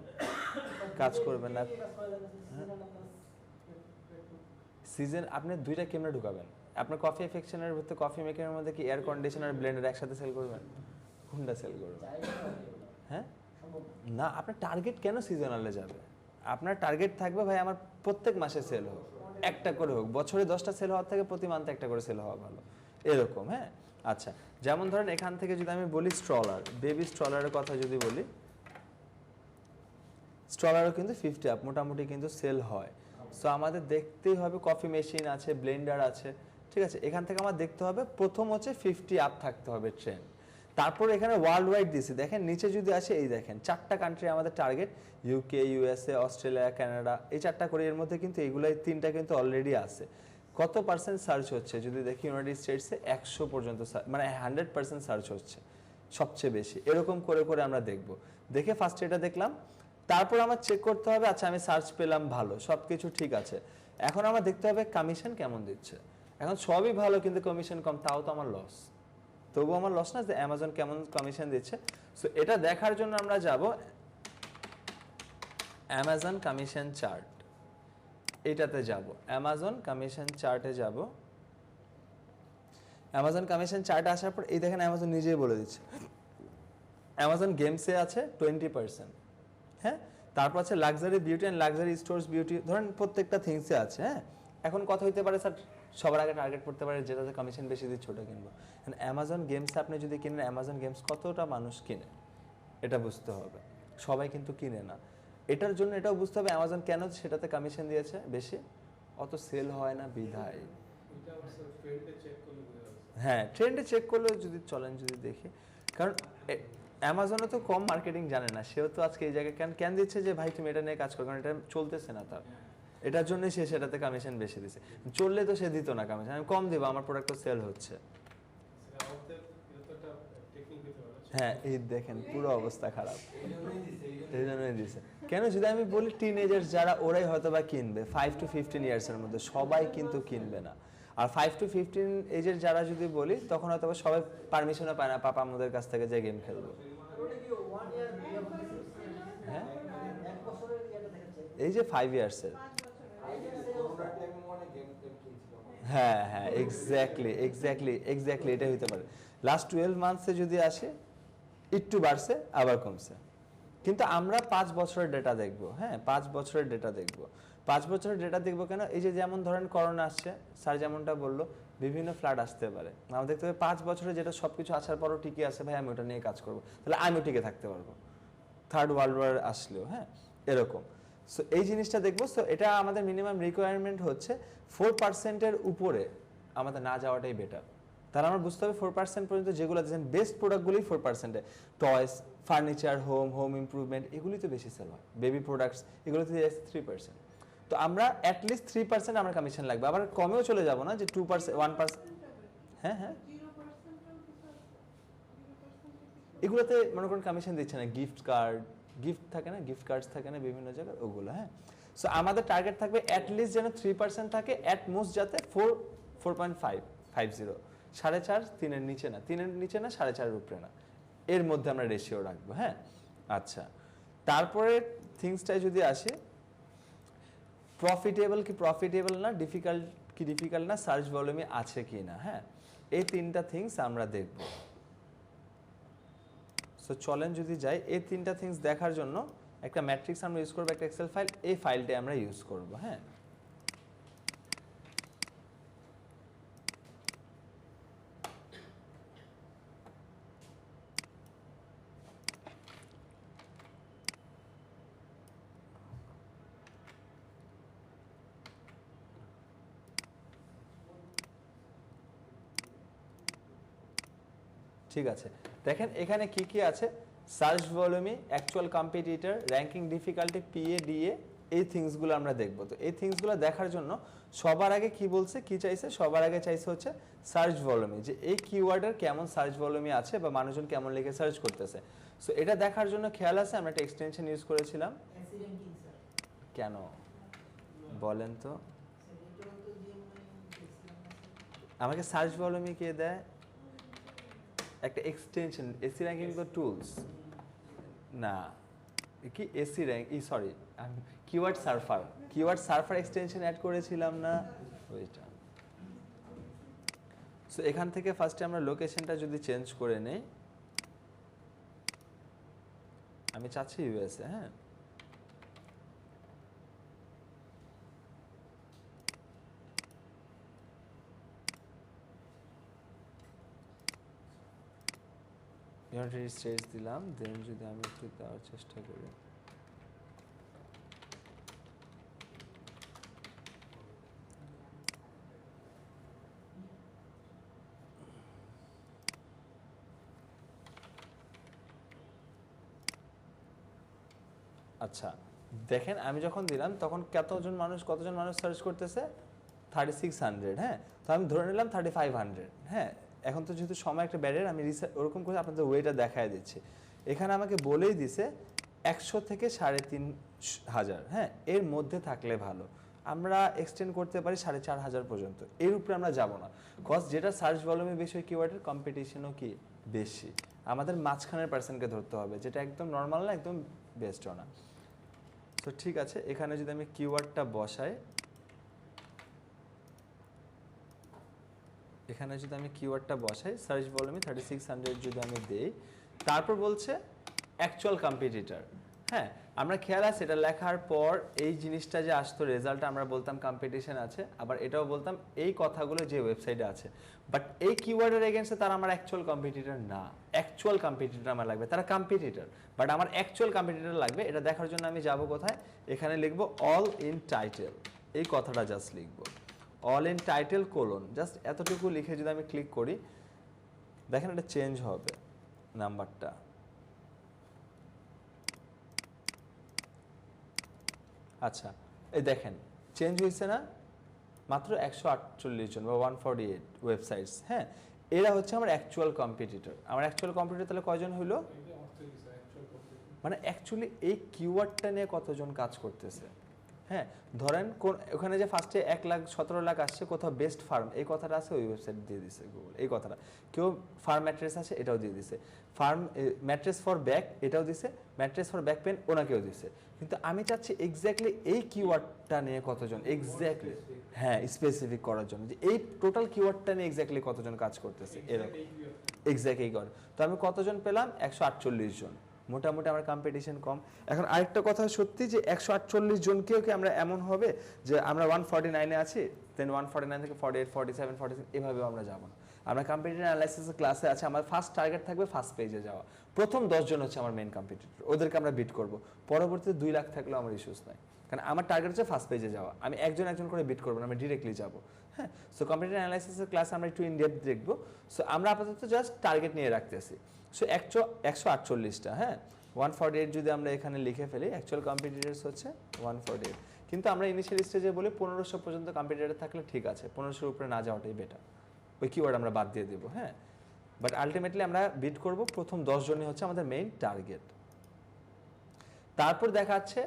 কাজ করবেন না। সিজন আপনি দুইটা কেমনে ঢুকাবেন? আপনার কফি এফেকশনের ভিতরে, কফি মেকারের মধ্যে কি এয়ার কন্ডিশনার ব্লেন্ডার একসাথে সেল করবেন? কোনটা সেল করবেন? হ্যাঁ না, আপনার টার্গেট কেন সিজনালে যাবে? আপনার টার্গেট থাকবে ভাই আমার প্রত্যেক মাসে সেল হোক, একটা করে হোক, বছরে 10টা সেল হওয়ার থেকে প্রতি মান্থে একটা করে সেল হওয়া ভালো, এরকম। হ্যাঁ, আচ্ছা, যেমন ধরেন এখান থেকে যদি আমি বলি স্ট্রলার, বেবি স্ট্রলারের কথা যদি বলি, স্ট্রলারও কিন্তু 50 আপ মোটামুটি কিন্তু সেল হয়। সো আমাদের দেখতেই হবে, কফি মেশিন আছে, ব্লেন্ডার আছে, ঠিক আছে। এখান থেকে আমার দেখতে হবে প্রথম হচ্ছে 50 আপ থাকতে হবে ট্রেন্ড। তারপর এখানে ওয়ার্ল্ড ওয়াইড দিয়েছি, দেখেন নিচে যদি আসে এই দেখেন 4টা কান্ট্রি আমাদের target, UK, USA, Australia, Canada, এই 4টা করে, এর মধ্যে কিন্তু এইগুলাই 3টা কিন্তু অলরেডি আছে। কত পার্সেন্ট সার্চ হচ্ছে যদি দেখি ইউনাইটেড স্টেটসে 100 পর্যন্ত, মানে 100% সার্চ হচ্ছে সবচেয়ে বেশি। এরকম করে করে আমরা দেখব, দেখে ফার্স্ট এটা দেখলাম, তারপর আমার চেক করতে হবে আচ্ছা আমি সার্চ পেলাম ভালো, সব কিছু ঠিক আছে, এখন আমার দেখতে হবে কমিশন কেমন দিচ্ছে। এখন সবই ভালো কিন্তু কমিশন কম, তাও তো আমার লস, তবুও আমার লস না, যে অ্যামাজন কেমন কমিশন দিচ্ছে। সো এটা দেখার জন্য আমরা যাব অ্যামাজন কমিশন চার্ট, এটাতে যাব, অ্যামাজন কমিশন চার্টে যাব। অ্যামাজন কমিশন চার্টে আসার পর এই দেখেন অ্যামাজন নিজেই বলে দিচ্ছে অ্যামাজন গেমসে আছে 20%, হ্যাঁ, তারপর আছে luxury beauty and luxury stores beauty, ধরেন প্রত্যেকটা থিংসে আছে। হ্যাঁ, এখন কথা হইতে পারে স্যার সবার আগে টার্গেট করতে পারে যেটাতে কমিশন বেশি দিচ্ছে ওটা কিনবো। অ্যামাজন গেমসে আপনি যদি কিনেন, অ্যামাজন গেমস কতটা মানুষ কিনে এটা বুঝতে হবে, সবাই কিন্তু কিনে না। এটার জন্য এটাও বুঝতে হবে অ্যামাজন কেন সেটাতে কমিশন দিয়েছে বেশি, অত সেল হয় না বিধায়। হ্যাঁ, ট্রেন্ডে চেক করলে যদি চলেন যদি দেখি, কারণ অ্যামাজনে তো কম মার্কেটিং জানে না, সেও তো আজকে এই জায়গায় কেন দিচ্ছে যে ভাই তুমি এটা নিয়ে কাজ করো, কারণ এটা চলতেছে না তার, এটার জন্যই সে সেটাতে কমিশন বেশি দিচ্ছে। চললে তো সে দিত না কমিশন, আমি কম দিব, আমার প্রোডাক্ট তো সেল হচ্ছে। হ্যাঁ, এই দেখেন পুরো অবস্থা খারাপ, এই জন্যই দিছে। কেন যদি আমি বলি টিনেজার্স যারা, ওরাই হয়তো বা কিনবে 5 to 15 ইয়ার্সের মধ্যে, সবাই কিন্তু কিনবে না। আর 5 to 15 এজের যারা যদি বলি, তখন হয়তো সবাই পারমিশনও পায় না পাপা আমাদের কাছ থেকে যে গেম খেলবো। হ্যাঁ, এই যে 5 ইয়ার্সের, হ্যাঁ হ্যাঁ, এক্স্যাক্টলি এটা হইতে পারে। লাস্ট 12 মান্থসে যদি আসে একটু বাড়ছে আবার কমছে, কিন্তু আমরা 5 বছরের ডেটা দেখবো। হ্যাঁ, 5 বছরের ডেটা দেখবো। 5 বছরের ডেটা দেখবো কেন, এই যে যেমন ধরেন করোনা আসছে, স্যার যেমনটা বললো বিভিন্ন ফ্লাড আসতে পারে, আমরা দেখতে পাই 5 বছরে যেটা সবকিছু আসার পরও টিকে আছে, ভাই আমি ওটা নিয়ে কাজ করবো, তাহলে আমিও টিকে থাকতে পারবো, থার্ড ওয়ার্ল্ড ওয়ার আসলেও। হ্যাঁ, এরকম। সো এই জিনিসটা দেখবো। সো এটা আমাদের মিনিমাম রিকোয়ারমেন্ট হচ্ছে 4%-এর উপরে আমাদের না যাওয়াটাই বেটার। তাহলে আমার বুঝতে হবে 4% পর্যন্ত যেগুলো দিচ্ছেন বেস্ট প্রোডাক্টগুলি 4%-এ, টয়স, ফার্নিচার, হোম ইমপ্রুভমেন্ট, এগুলি তো বেশি সেল হয়, বেবি প্রোডাক্টস এগুলোতে 3%। তো আমরা অ্যাটলিস্ট 3% আমার কমিশন লাগবে, আবার কমেও চলে যাব না যে 2%, 1%। হ্যাঁ হ্যাঁ, এগুলোতে মনে করেন কমিশন দিচ্ছে না, গিফট থাকে না, গিফট কার্ডস থাকে না বিভিন্ন জায়গায়, ওগুলো। হ্যাঁ, সো আমাদের টার্গেট থাকবে অ্যাটলিস্ট যেন 3% থাকে, অ্যাট মোস্ট যাতে 4.50, 4.5, 3-এর নিচে না, 3-এর নিচে না, 4.5-এর উপরে না, এর মধ্যে আমরা রেশিও রাখবো। হ্যাঁ, আচ্ছা, তারপরে থিংসটাই যদি আসে, প্রফিটেবল কি প্রফিটেবল না, ডিফিকাল্ট না, সার্চ ভলিউমে আছে কি না। হ্যাঁ, এই 3টা থিংস আমরা দেখব। সো চলেন যদি যাই, এই 3টা থিংস দেখার জন্য একটা ম্যাট্রিক্স আমরা ইউজ করবো, একটা এক্সেল ফাইল, এই ফাইলটা আমরা ইউজ করব। হ্যাঁ, ঠিক আছে, দেখেন এখানে কি কি আছে, সার্চ ভলিউমি, actual competitor, ranking difficulty, PA, DA, এই থিংসগুলো আমরা দেখব। তো এই থিংসগুলো দেখার জন্য সবার আগে কি বলছে, কি চাইছে, সবার আগে চাইছে হচ্ছে সার্চ ভলিউমি, যে এই কিওয়ার্ডের কেমন সার্চ ভলিউমি আছে বা মানুষজন কেমন লিখে সার্চ করতেছে। সো এটা দেখার জন্য খেয়াল আছে আমরা একটা এক্সটেনশন ইউজ করেছিলাম। কেন বলেন তো, আমাকে সার্চ ভলিউমি কে দেয়, একটা এক্সটেনশন, এসি র্যাঙ্কিং তো টুলস না, কি SE rank, sorry keyword surfer extension add করেছিলাম না ওইটা। সো এখান থেকে ফার্স্টে আমরা লোকেশনটা যদি চেঞ্জ করে নেই, আমি চাচ্ছি ইউএসএ। হ্যাঁ, ইউনাইটেড স্টেটস দিলাম, দেন যদি আমি একটু দেওয়ার চেষ্টা করি, আচ্ছা দেখেন আমি যখন দিলাম তখন কতজন মানুষ সার্চ করতেছে 3600, হ্যাঁ, তো আমি ধরে নিলাম 3500, হ্যাঁ। এখন তো যেহেতু সময় একটা ব্যারিয়ার, আমি ওরকম করে আপনাদের ওয়েটা দেখায় দিচ্ছি। এখানে আমাকে বলেই দিছে 100 থেকে 3500, হ্যাঁ, এর মধ্যে থাকলে ভালো। আমরা এক্সটেন্ড করতে পারি 4500 পর্যন্ত, এর উপরে আমরা যাব না। কজ যেটা সার্চ ভলিউমে বেশি ওই কিওয়ার্ডের কম্পিটিশনও কি বেশি, আমাদের মাঝখানের পার্সনকে ধরতে হবে, যেটা একদম নর্মাল না, একদম বেস্টও না। তো ঠিক আছে, এখানে যদি আমি কিওয়ার্ডটা বসাই, সার্চ ভলিউমে 3600 যদি আমি দেই, তারপর বলছে অ্যাকচুয়াল কম্পিটিটর। হ্যাঁ, আমরা খেয়াল আছে এটা লেখার পর এই জিনিসটা যে আসতো রেজাল্ট, আমরা বলতাম কম্পিটিশন আছে, আবার এটাও বলতাম এই কথাগুলো যে ওয়েবসাইটে আছে। বাট এই কিওয়ার্ডের এগেইনস্টে তারা আমার অ্যাকচুয়াল কম্পিটিটর না, অ্যাকচুয়াল কম্পিটিটর আমার লাগবে। তারা কম্পিটিটর বাট আমার অ্যাকচুয়াল কম্পিটিটর লাগবে। এটা দেখার জন্য আমি যাব কোথায়, এখানে লিখবো অল ইন টাইটেল, এই কথাটা জাস্ট লিখবো all in title colon, just এতটুকু লিখে যদি আমি ক্লিক করি, দেখেন এটা চেঞ্জ হবে নাম্বারটা। আচ্ছা এই দেখেন চেঞ্জ হয়েছে না, মাত্র 148 জন বা 148 ওয়েবসাইটস, হ্যাঁ, এরা হচ্ছে আমার অ্যাকচুয়াল কম্পিটিটর। আমার অ্যাকচুয়াল কম্পিটিটর তাহলে কয়জন হইলো, মানে অ্যাকচুয়ালি এই কিওয়ার্ডটা নিয়ে কতজন কাজ করতেছে। হ্যাঁ, ধরেন ওখানে যে ফার্স্টে 1,17,00,000 আসছে, কোথাও বেস্ট ফার্ম এই কথাটা আছে, ওই ওয়েবসাইট দিয়ে দিছে গুগল এই কথাটা। কেউ ফার্ম ম্যাট্রেস আছে, এটাও দিয়ে দিছে। ফার্ম ম্যাট্রেস ফর ব্যাক এটাও দিছে, ম্যাট্রেস ফর ব্যাক পেন ওনাকেও দিছে। কিন্তু আমি চাচ্ছি এক্স্যাক্টলি এই কিওয়ার্ডটা নিয়ে কতজন, এক্স্যাক্টলি হ্যাঁ স্পেসিফিক করার জন্য, যে এই টোটাল কিওয়ার্ডটা নিয়ে এক্স্যাক্টলি কতজন কাজ করতেছে, এরকম এক্স্যাক্টলি কর। তো আমি কতজন পেলাম, 148 জন, মোটামুটি আমার কম্পিটিশন কম। এখন আরেকটা কথা সত্যি যে 148 জনকেও কি আমরা এমন হবে যে আমরা 149-এ আছি, দেন 149 থেকে 48, 47, 46 এভাবেও আমরা যাবো না। আমরা কম্পিটিটর অ্যানালাইসিসের ক্লাসে আছে, আমার ফার্স্ট টার্গেট থাকবে ফার্স্ট পেজে যাওয়া। প্রথম 10 জন হচ্ছে আমার মেইন কম্পিটিটর, ওদেরকে আমরা বিট করব। পরবর্তীতে 2 লাখ থাকলেও আমার ইস্যুস নাই, কারণ আমার টার্গেট হচ্ছে ফার্স্ট পেজে যাওয়া। আমি একজন করে বিট করবো না, আমি ডিরেক্টলি যাবো। হ্যাঁ, সো কম্পিটিটর অ্যানালাইসিসের ক্লাসে আমরা একটু ইন ডেপথ দেখবো। সো আমরা আপাতত জাস্ট টার্গেট নিয়ে রাখতেছি। সো 148টা, হ্যাঁ, 148 যদি আমরা এখানে লিখে ফেলি, অ্যাকচুয়াল কম্পিটিটরস হচ্ছে 148। কিন্তু আমরা ইনিশিয়াল স্টেজে বলি 1500 পর্যন্ত কম্পিটিটর থাকলে ঠিক আছে, 1500-এর উপরে না যাওয়াটাই বেটার। ওই কিওয়ার্ড আমরা বাদ দিয়ে দেবো, হ্যাঁ। বাট আলটিমেটলি আমরা বিট করব, প্রথম 10 জনই হচ্ছে আমাদের মেইন টার্গেট। তারপর দেখাচ্ছে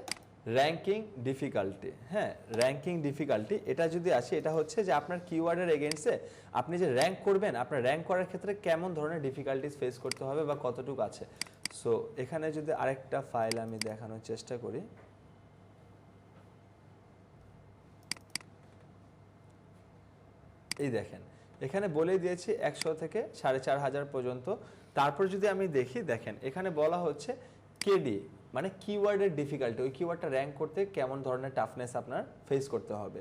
র্যাঙ্কিং ডিফিকাল্টি। হ্যাঁ, র্যাঙ্কিং ডিফিকাল্টি এটা যদি আসে, এটা হচ্ছে যে আপনার কিওয়ার্ডের এগেইনস্টে আপনি যে র্যাঙ্ক করবেন, আপনার র্যাঙ্ক করার ক্ষেত্রে কেমন ধরনের ডিফিকাল্টিস ফেস করতে হবে বা কতটুকু আছে। সো এখানে যদি আরেকটা ফাইল আমি দেখানোর চেষ্টা করি, এই দেখেন এখানে বলেই দিয়েছি 100 থেকে 4500 পর্যন্ত। তারপর যদি আমি দেখি, দেখেন এখানে বলা হচ্ছে কেডি মানে কিওয়ার্ডের ডিফিকাল্টি, ওই কিওয়ার্ডটা র্যাঙ্ক করতে কেমন ধরনের টাফনেস আপনার ফেস করতে হবে।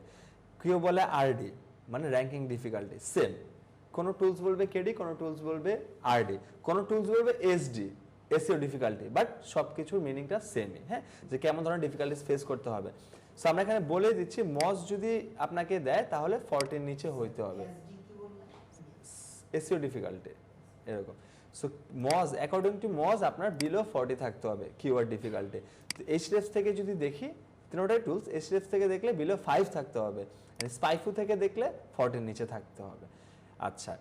কেউ বলে আরডি মানে র্যাঙ্কিং ডিফিকাল্টি, সেম। কোনো টুলস বলবে কেডি, কোনো টুলস বলবে আরডি, কোনো টুলস বলবে এসডি, এসইও ডিফিকাল্টি, বাট সব কিছুর মিনিংটা সেমই। হ্যাঁ, যে কেমন ধরনের ডিফিকাল্টিস ফেস করতে হবে। সো আমরা এখানে বলে দিচ্ছি মজ যদি আপনাকে দেয় তাহলে 40 নিচে হইতে হবে, এসইও ডিফিকাল্টি এরকম। সো মজ অ্যাকর্ডিং টু মজ আপনার বিলো 40 থাকতে হবে কিওয়ার্ড ডিফিকাল্টি। তো এইচরেফস থেকে যদি দেখি, তিনটাই টুলস, এইচরেফস থেকে দেখলে বিলো 5 থাকতে হবে, স্পাইফু থেকে দেখলে 40 নিচে থাকতে হবে। আচ্ছা,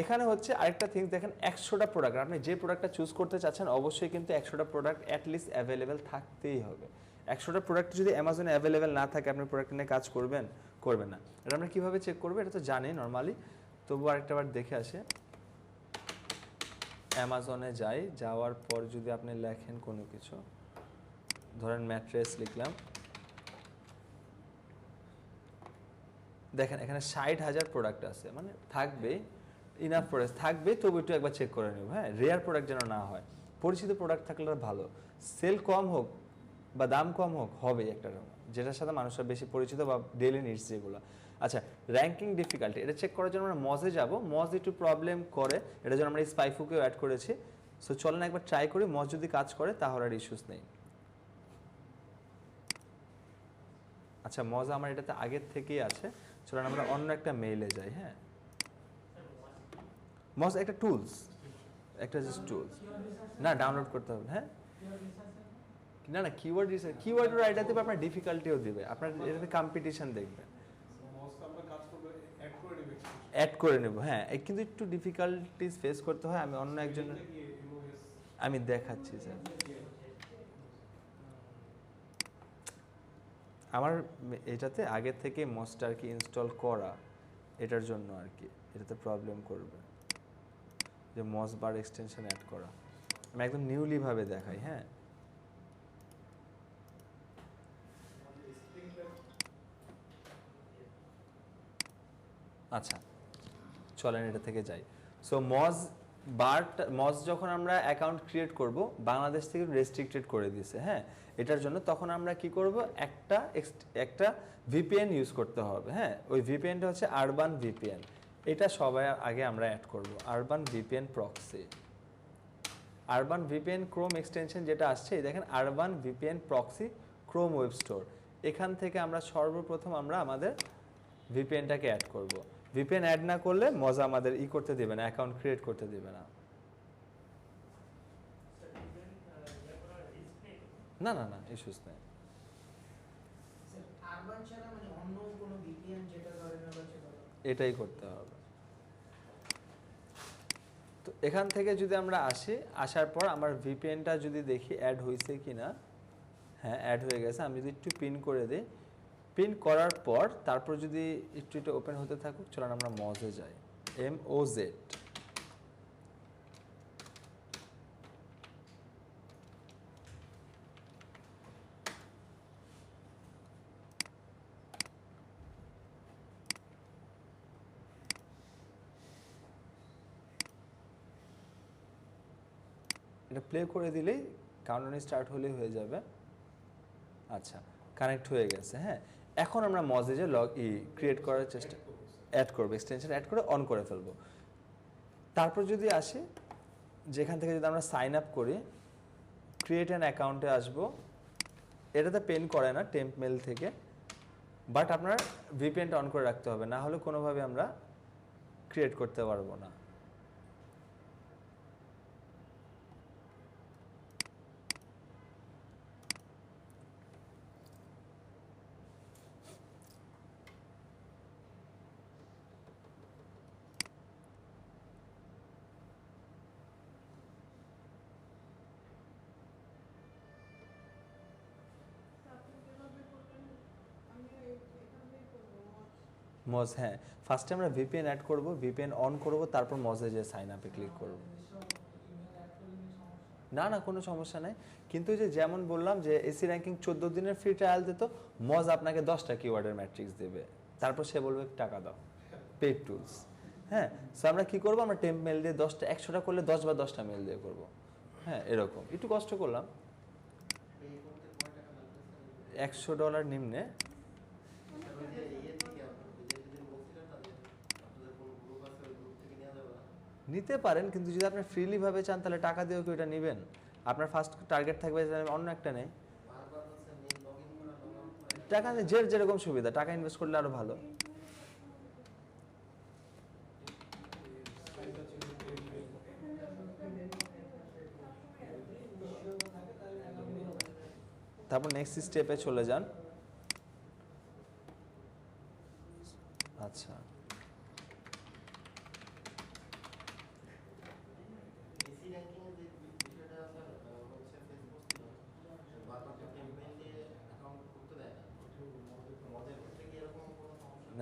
এখানে হচ্ছে আরেকটা থিংস দেখেন, 100টা প্রোডাক্ট, আপনি যে প্রোডাক্টটা চুজ করতে চাচ্ছেন অবশ্যই কিন্তু 100টা প্রোডাক্ট অ্যাটলিস্ট অ্যাভেলেবেল থাকতেই হবে। 100টা প্রোডাক্ট যদি অ্যামাজনে অ্যাভেলেবেল না থাকে, আপনি প্রোডাক্ট নিয়ে কাজ করবেন না। এটা আমরা কীভাবে চেক করবো, এটা তো জানি নর্মালি, তবু আরেকটাবার দেখে আসে। অ্যামাজনে যাওয়ার পর যদি আপনি লেখেন কোনো কিছু, ধরেন ম্যাট্রেস লিখলাম, দেখেন এখানে 60,000 প্রোডাক্ট আছে, মানে থাকবে ইনাফ প্রোডাক্ট থাকবে, তবু একটু একবার চেক করে নেব। হ্যাঁ, রেয়ার প্রোডাক্ট যেন না হয়, পরিচিত প্রোডাক্ট থাকলে ভালো। সেল কম হোক বা দাম কম হোক, হবে একটা যেটার সাথে মানুষরা বেশি পরিচিত বা ডেইলি নিডস যেগুলো। আচ্ছা, র্যাঙ্কিং ডিফিকাল্টি এটা চেক করার জন্য আমরা মজে যাব। মজ একটু প্রবলেম করে, এটার জন্য আমরা এই স্পাইফুকেও অ্যাড করেছি। সো চলেন একবার ট্রাই করি, মজ যদি কাজ করে তাহলে আর ইস্যুস নেই। আচ্ছা, মজ আমার এটাতে আগের থেকেই আছে, চলেন আমরা অন্য একটা মেইলে যাই। হ্যাঁ, মজ একটা টুলস, একটা জাস্ট টুলস, না ডাউনলোড করতে হবে। হ্যাঁ, না না কিওয়ার্ড রিসার্চ, কিওয়ার্ডের আইডিয়া দেবে, আপনার ডিফিকাল্টিও দিবে, আপনার এটাতে কম্পিটিশন দেখবেন। অ্যাড করে নেব, হ্যাঁ কিন্তু একটু ডিফিকাল্টিস ফেস করতে হয়। আমি অন্য একজনের আমি দেখাচ্ছি স্যার। আমার এটাতে আগে থেকে মসটা আর কি ইনস্টল করা, এটার জন্য আর কি এটাতে প্রবলেম করবে যে মস বার এক্সটেনশন অ্যাড করা। আমি একদম নিউলি ভাবে দেখাই। হ্যাঁ আচ্ছা চলেন এটা থেকে যাই। সো মজ যখন আমরা অ্যাকাউন্ট ক্রিয়েট করব, বাংলাদেশ থেকে রেস্ট্রিক্টেড করে দিয়েছে। হ্যাঁ এটার জন্য তখন আমরা কি করব, একটা ভিপিএন ইউজ করতে হবে। হ্যাঁ ওই ভিপিএনটা হচ্ছে আরবান ভিপিএন। এটা সবাই আগে আমরা অ্যাড করব, urban VPN proxy. Urban VPN Chrome extension যেটা আসছে, এই দেখেন urban VPN proxy Chrome web store. এখান থেকে আমরা সর্বপ্রথম আমাদের ভিপিএনটাকে অ্যাড করব। ভিপিএন অ্যাড না করলে মজা আমাদের করতে দেবে না, অ্যাকাউন্ট ক্রিয়েট করতে দেবে না। না না না ইস্যুস নেই। স্যার আরবান ছাড়া মানে অন্য কোনো ভিপিএন যেটা ধরেন আমরা যেটা এটাই করতে হবে। তো এখান থেকে যদি আমরা আসি, আসার পর আমার ভিপিএনটা যদি দেখি অ্যাড হয়েছে কিনা, হ্যাঁ অ্যাড হয়ে গেছে। আমি যদি একটু পিন করে দিই, পিন করার পর তারপর যদি একটু এটা ওপেন হতে থাকুক, চলুন আমরা মজে যাই। MOZ এটা প্লে করে দিলেই কাউন্টডাউন স্টার্ট হলেই হয়ে যাবে। আচ্ছা কানেক্ট হয়ে গেছে। হ্যাঁ এখন আমরা মজেজে ক্রিয়েট করার চেষ্টা অ্যাড করবো, এক্সটেনশন অ্যাড করে অন করে ফেলবো। তারপর যদি আসি, যেখান থেকে যদি আমরা সাইন আপ করি, ক্রিয়েট অ্যান অ্যাকাউন্টে আসবো। এটাতে পেন করে না টেম্প মেল থেকে, বাট আপনার ভিপিএনটা অন করে রাখতে হবে, না হলে কোনোভাবে আমরা ক্রিয়েট করতে পারবো না। আপনি যেভাবে করবেন আমি এভাবেই করবো। মজ, হ্যাঁ ফার্স্টে আমরা ভিপিএন অ্যাড করব, ভিপিএন অন করব, তারপর মজে যে সাইন আপে ক্লিক করব। না না কোনো সমস্যা নাই, কিন্তু যে যেমন বললাম যে এসি র্যাঙ্কিং 14 দিনের ফ্রি ট্রায়াল দিত, মজ আপনাকে 10টা কিওয়ার্ডের ম্যাট্রিক্স দেবে, তারপর সে বলবে টাকা দাও, পেড টুলস। হ্যাঁ সো আমরা কি করব, আমরা টেম্প মেল দিয়ে 10টা 100টা করলে 10 বা 10টা মেল দিয়ে করব। হ্যাঁ এরকম একটু কষ্ট করলাম। $100 নিম্নে নিতে পারেন, কিন্তু যদি আপনি ফ্রিলি ভাবে চান তাহলে টাকা দিয়েও কি ওটা নেবেন? আপনার ফার্স্ট টার্গেট থাকবে যে আমি অন্য একটা নেই, টাকা যেরকম সুবিধা, টাকা ইনভেস্ট করলে আরো ভালো। তারপর নেক্সট স্টেপে চলে যান। আচ্ছা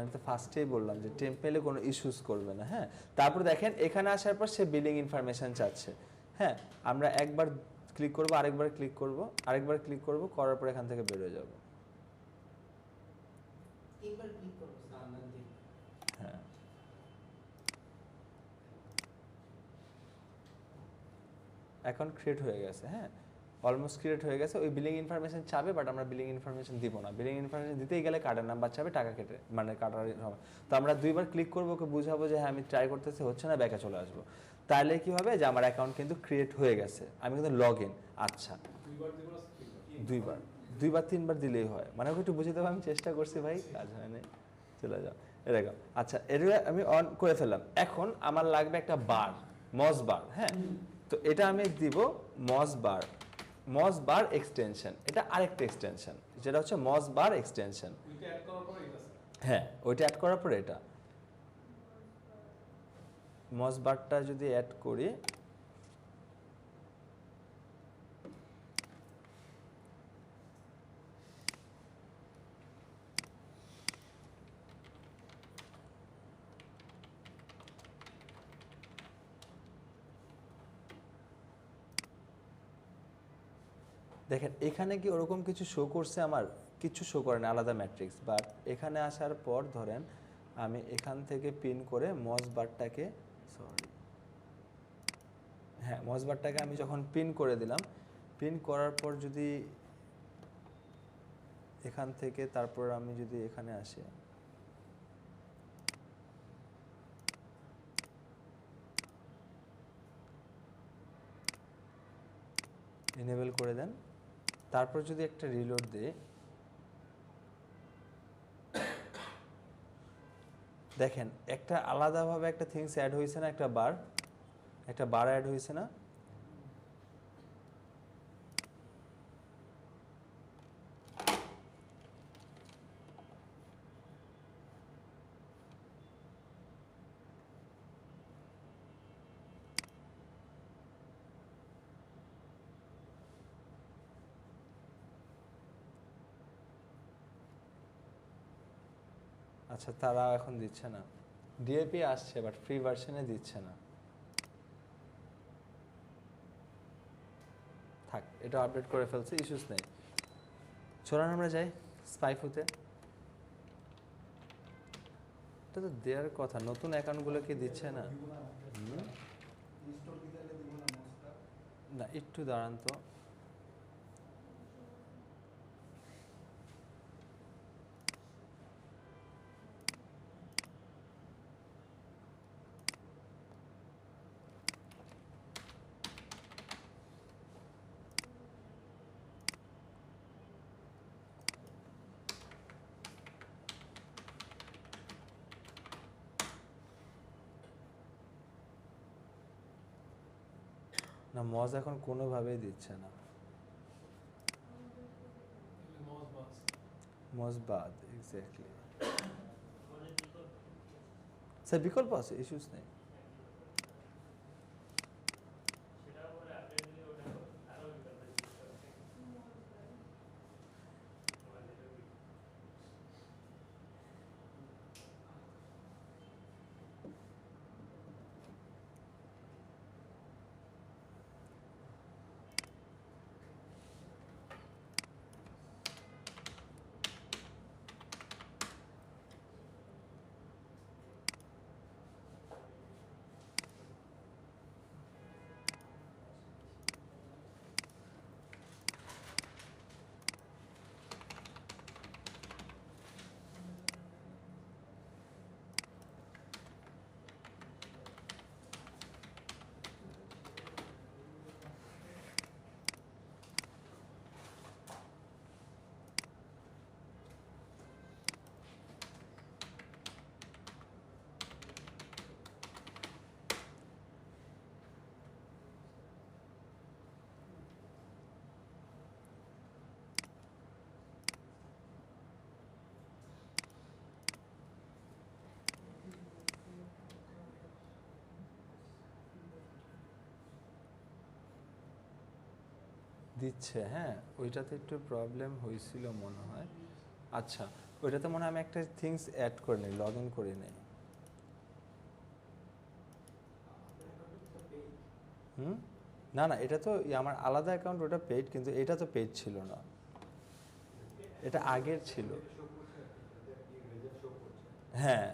আমি তো ফার্স্টেই বললাম যে টেম্পেলে কোনো ইস্যুস করবে না। হ্যাঁ তারপর দেখেন এখানে আসার পর সে বিলিং ইনফরমেশন চাচ্ছে। হ্যাঁ আমরা একবার ক্লিক করব, আরেকবার ক্লিক করব, আরেকবার ক্লিক করব, করার পর এখান থেকে বের হয়ে যাব। তিনবার ক্লিক করব স্যার। হ্যাঁ অ্যাকাউন্ট ক্রিয়েট হয়ে গেছে। হ্যাঁ অলমোস্ট ক্রিয়েট হয়ে গেছে। ওই বিলিং ইনফরমেশন চাবে, বাট আমরা বিলিং ইনফরমেশন দিব না। বিলিং ইনফরমেশন দিতেই গেলে কার্ডের নাম্বার চাবে, টাকা কেটে মানে কাটার হবে। তো আমরা দুইবার ক্লিক করবো, ওকে বুঝাবো যে হ্যাঁ আমি ট্রাই করতেছি, হচ্ছে না, ব্যাকে চলে আসবো। তাহলে কি হবে যে আমার অ্যাকাউন্ট কিন্তু ক্রিয়েট হয়ে গেছে, আমি কিন্তু লগ ইন। আচ্ছা দুইবার 3বার দিলেই হয়, মানে ওকে একটু বুঝে দেবো, আমি চেষ্টা করছি ভাই, কাজ হয় না, চলে যাও এরকম। আচ্ছা এটা আমি অন করে ফেললাম। এখন আমার লাগবে একটা বার, মজ বার। হ্যাঁ তো এটা আমি দিব মজ বার। মজ বার এক্সটেনশন, এটা আরেকটা এক্সটেনশন, যেটা হচ্ছে মজ বার এক্সটেনশন। ওইটা অ্যাড করার পর এটা হ্যাঁ, ওইটা অ্যাড করার পরে এটা মজ বারটা যদি অ্যাড করি, দেখেন এখানে কি ওরকম কিছু শো করছে? আমার কিছু শো করে না, আলাদা ম্যাট্রিক্স। বাট এখানে আসার পর ধরেন আমি এখান থেকে পিন করে মজ বারটাকে, সরি হ্যাঁ, মজ বারটাকে আমি যখন পিন করে দিলাম, পিন করার পর যদি এখান থেকে তারপর আমি যদি এখানে আসি, এনেবল করে দেন, তারপর যদি একটা রিলোড দিই, দেখেন একটা আলাদাভাবে একটা থিংস অ্যাড হয়েছে না, একটা বার অ্যাড হয়েছে না? আচ্ছা, তারা এখন দিচ্ছে না, ডিএপি আসছে বাট ফ্রি ভার্সনে দিচ্ছে না। থাক, এটা আপডেট করে ফেলছে, ইস্যুস নেই। চলুন আমরা যাই স্পাইফুতে। এটা তো দেওয়ার কথা, নতুন অ্যাকাউন্টগুলো কি দিচ্ছে না? না, একটু দাঁড়ান তো। না, মজ এখন কোনোভাবেই দিচ্ছে না, মজ বাদ, এক্স্যাক্টলি। স্যার বিকল্প আছে, ইস্যুস নেই। দিচ্ছে, হ্যাঁ, ওইটাতে একটু প্রবলেম হয়েছিল মনে হয়। আচ্ছা, ওইটাতে মনে হয় আমি একটা থিংস অ্যাড করে নিই, লগ ইন করে নিই। না না, এটা তো আমার আলাদা অ্যাকাউন্ট, ওটা পেইড, কিন্তু এটা তো পেইড ছিল না, এটা আগের ছিল। হ্যাঁ,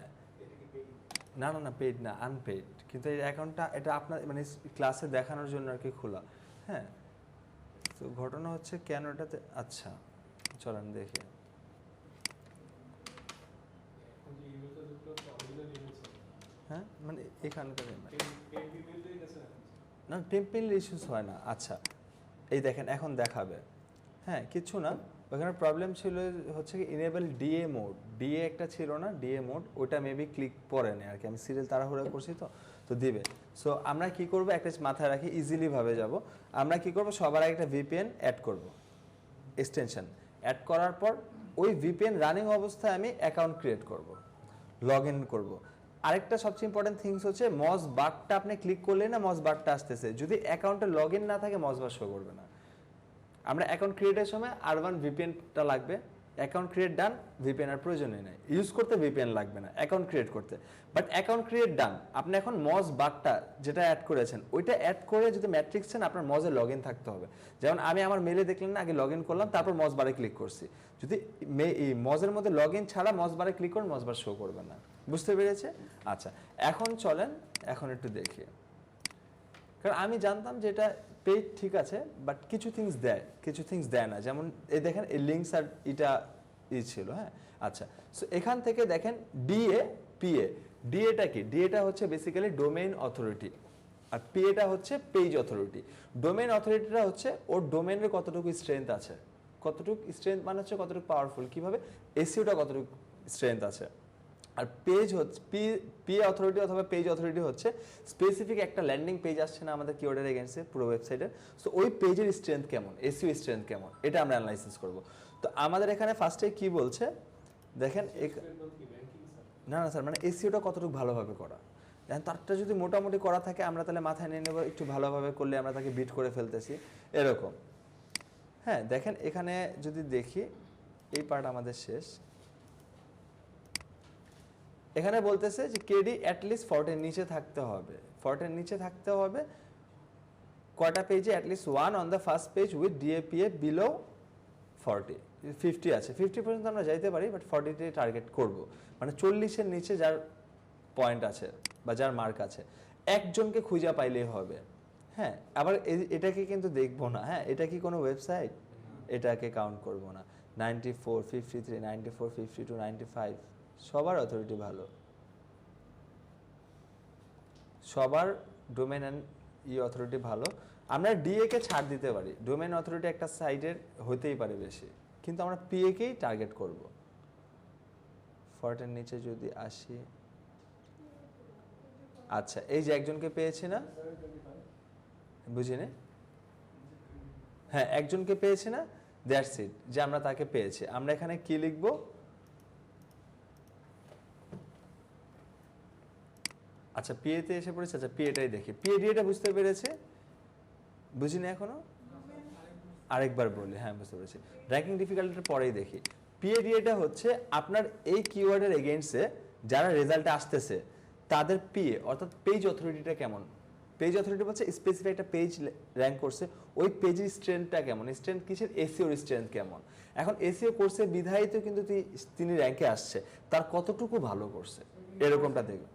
না না না, পেইড না, আনপেইড, কিন্তু এই অ্যাকাউন্টটা এটা আপনার মানে ক্লাসে দেখানোর জন্য আর কি খোলা। হ্যাঁ, তো ঘটনা হচ্ছে কেন এটাতে, আচ্ছা চলেন দেখি। হ্যাঁ, মানে এখানকার না, টেম্পেল ইস্যুস হয় না। আচ্ছা, এই দেখেন এখন দেখাবে। হ্যাঁ, কিছু না, ওখানে প্রবলেম ছিল হচ্ছে কি ইনেবল ডিএ মোড, ডিএ একটা ছিল না, ডিএ মোড, ওটা মেবি ক্লিক করে নেই আর কি, আমি সিরিয়াল তাড়াহুড়া করছি তো দিবে। সো আমরা কি করব, একটা মাথায় রাখি, ইজিলি ভাবে যাব। আমরা কি করব, সবার আগে একটা ভিপিএন অ্যাড করব, এক্সটেনশন অ্যাড করার পর ওই ভিপিএন রানিং অবস্থায় আমি অ্যাকাউন্ট ক্রিয়েট করব, লগ ইন করবো। আরেকটা সবচেয়ে ইম্পর্টেন্ট থিংস হচ্ছে মজ বারটা আপনি ক্লিক করলে না মজ বারটা আসতেছে, যদি অ্যাকাউন্টে লগ ইন না থাকে মজ বার শো করবে না। আমরা অ্যাকাউন্ট ক্রিয়েটের সময় R1 ভিপিএনটা লাগবে, অ্যাকাউন্ট ক্রিয়েট ডান, ভিপিএন আর প্রয়োজনই নেই, ইউজ করতে ভিপিএন লাগবে না অ্যাকাউন্ট ক্রিয়েট করতে। বাট অ্যাকাউন্ট ক্রিয়েট ডান, আপনি এখন মজ বারটা যেটা অ্যাড করেছেন ওইটা অ্যাড করে যদি ম্যাট্রিক্স চান আপনার মজে লগ ইন থাকতে হবে। যেমন আমি আমার মেলে দেখলেন না, আগে লগ ইন করলাম তারপর মজ বারে ক্লিক করছি, যদি এই মজের মধ্যে লগ ইন ছাড়া মজ বারে ক্লিক করেন মজ বার শো করবে না। বুঝতে পেরেছে? আচ্ছা, এখন চলেন এখন একটু দেখি, কারণ আমি জানতাম যে এটা পেইড ঠিক আছে, বাট কিছু থিংস দেয় কিছু থিংস দেয় না। যেমন এই দেখেন এই লিঙ্কস আর এটা ছিল, হ্যাঁ। আচ্ছা, সো এখান থেকে দেখেন ডিএ পিএ, ডিএটা কি, ডিএটা হচ্ছে বেসিক্যালি ডোমেইন অথরিটি, আর পিএটা হচ্ছে পেজ অথরিটি। ডোমেইন অথরিটিটা হচ্ছে ওর ডোমেইনের কতটুকু স্ট্রেংথ আছে, কতটুকু স্ট্রেংথ মানে হচ্ছে কতটুকু পাওয়ারফুল, কিভাবে এসইওটা কতটুকু স্ট্রেংথ আছে। আর পেজ হচ্ছে পি অথরিটি অথবা পেজ অথরিটি হচ্ছে স্পেসিফিক একটা ল্যান্ডিং পেজ আসছে না আমাদের কিওয়ার্ডের এগেইনস্টে পুরো ওয়েবসাইটের, সো ওই পেজের স্ট্রেংথ কেমন, এসইও স্ট্রেংথ কেমন, এটা আমরা অ্যানালাইসিস করব। তো আমাদের এখানে ফার্স্টে কি বলছে দেখেন, না স্যার, মানে এসইওটা কতটুকু ভালোভাবে করা, দেখেন তারটা যদি মোটামুটি করা থাকে আমরা তাহলে মাথায় নিয়ে নেব একটু ভালোভাবে করলে আমরা তাকে বিট করে ফেলতেছি এরকম। হ্যাঁ, দেখেন এখানে যদি দেখি এই পার্ট আমাদের শেষ, এখানে বলতেছে যে কেডি অ্যাটলিস্ট 40 এর নিচে থাকতে হবে, 40 এর নিচে থাকতে হবে কয়টা পেজে, at least one on the first page with DAPA below 40, 50 আছে, 50 পর্যন্ত আমরা যাইতে পারি, বাট 40তে টার্গেট করব, মানে 40-এর নিচে যার পয়েন্ট আছে বা যার মার্ক আছে একজনকে খুঁজে পাইলেই হবে। হ্যাঁ, আবার এটাকে কিন্তু দেখবো না, হ্যাঁ এটা কি কোনো ওয়েবসাইট, এটাকে কাউন্ট করব না। 94, 53, 94, 52, 95 সবার অথরিটি ভালো, সবার ডোমেন অ্যান্ড অথরিটি ভালো। আমরা ডিএ কে ছাড় দিতে পারি, ডোমেন অথরিটি একটা সাইটের হতেই পারে বেশি, কিন্তু আমরা পিএ কেই টার্গেট করব। 40 এর নিচে যদি আসি, আচ্ছা এই যে একজনকে পেয়েছি না, বুঝিনি, হ্যাঁ একজনকে পেয়েছি না, দ্যাটস ইট, যে আমরা তাকে পেয়েছি। আমরা এখানে কি লিখবো, আচ্ছা পিএতে এসে পড়েছে, আচ্ছা পিএটাই দেখি, পিএডিএটা বুঝতে পেরেছে, বুঝিনি এখনো, আরেকবার বলি, হ্যাঁ বুঝতে পেরেছি। র্যাঙ্কিং ডিফিকাল্টির পরেই দেখি, পিএডিএটা হচ্ছে আপনার এই কিওয়ার্ডের এগেইনস্টে যারা রেজাল্টে আসতেছে তাদের পিএ অর্থাৎ পেজ অথরিটিটা কেমন। পেজ অথরিটি বলছে স্পেসিফিক একটা পেজ র্যাঙ্ক করছে, ওই পেজের স্ট্রেংথটা কেমন, স্ট্রেংথ কিসের, এসইওর স্ট্রেংথ কেমন। এখন এসইও কোর্সে বিধায়িত কিন্তু তিনি র্যাঙ্কে আসছে, তার কতটুকু ভালো করছে এরকমটা দেখবে।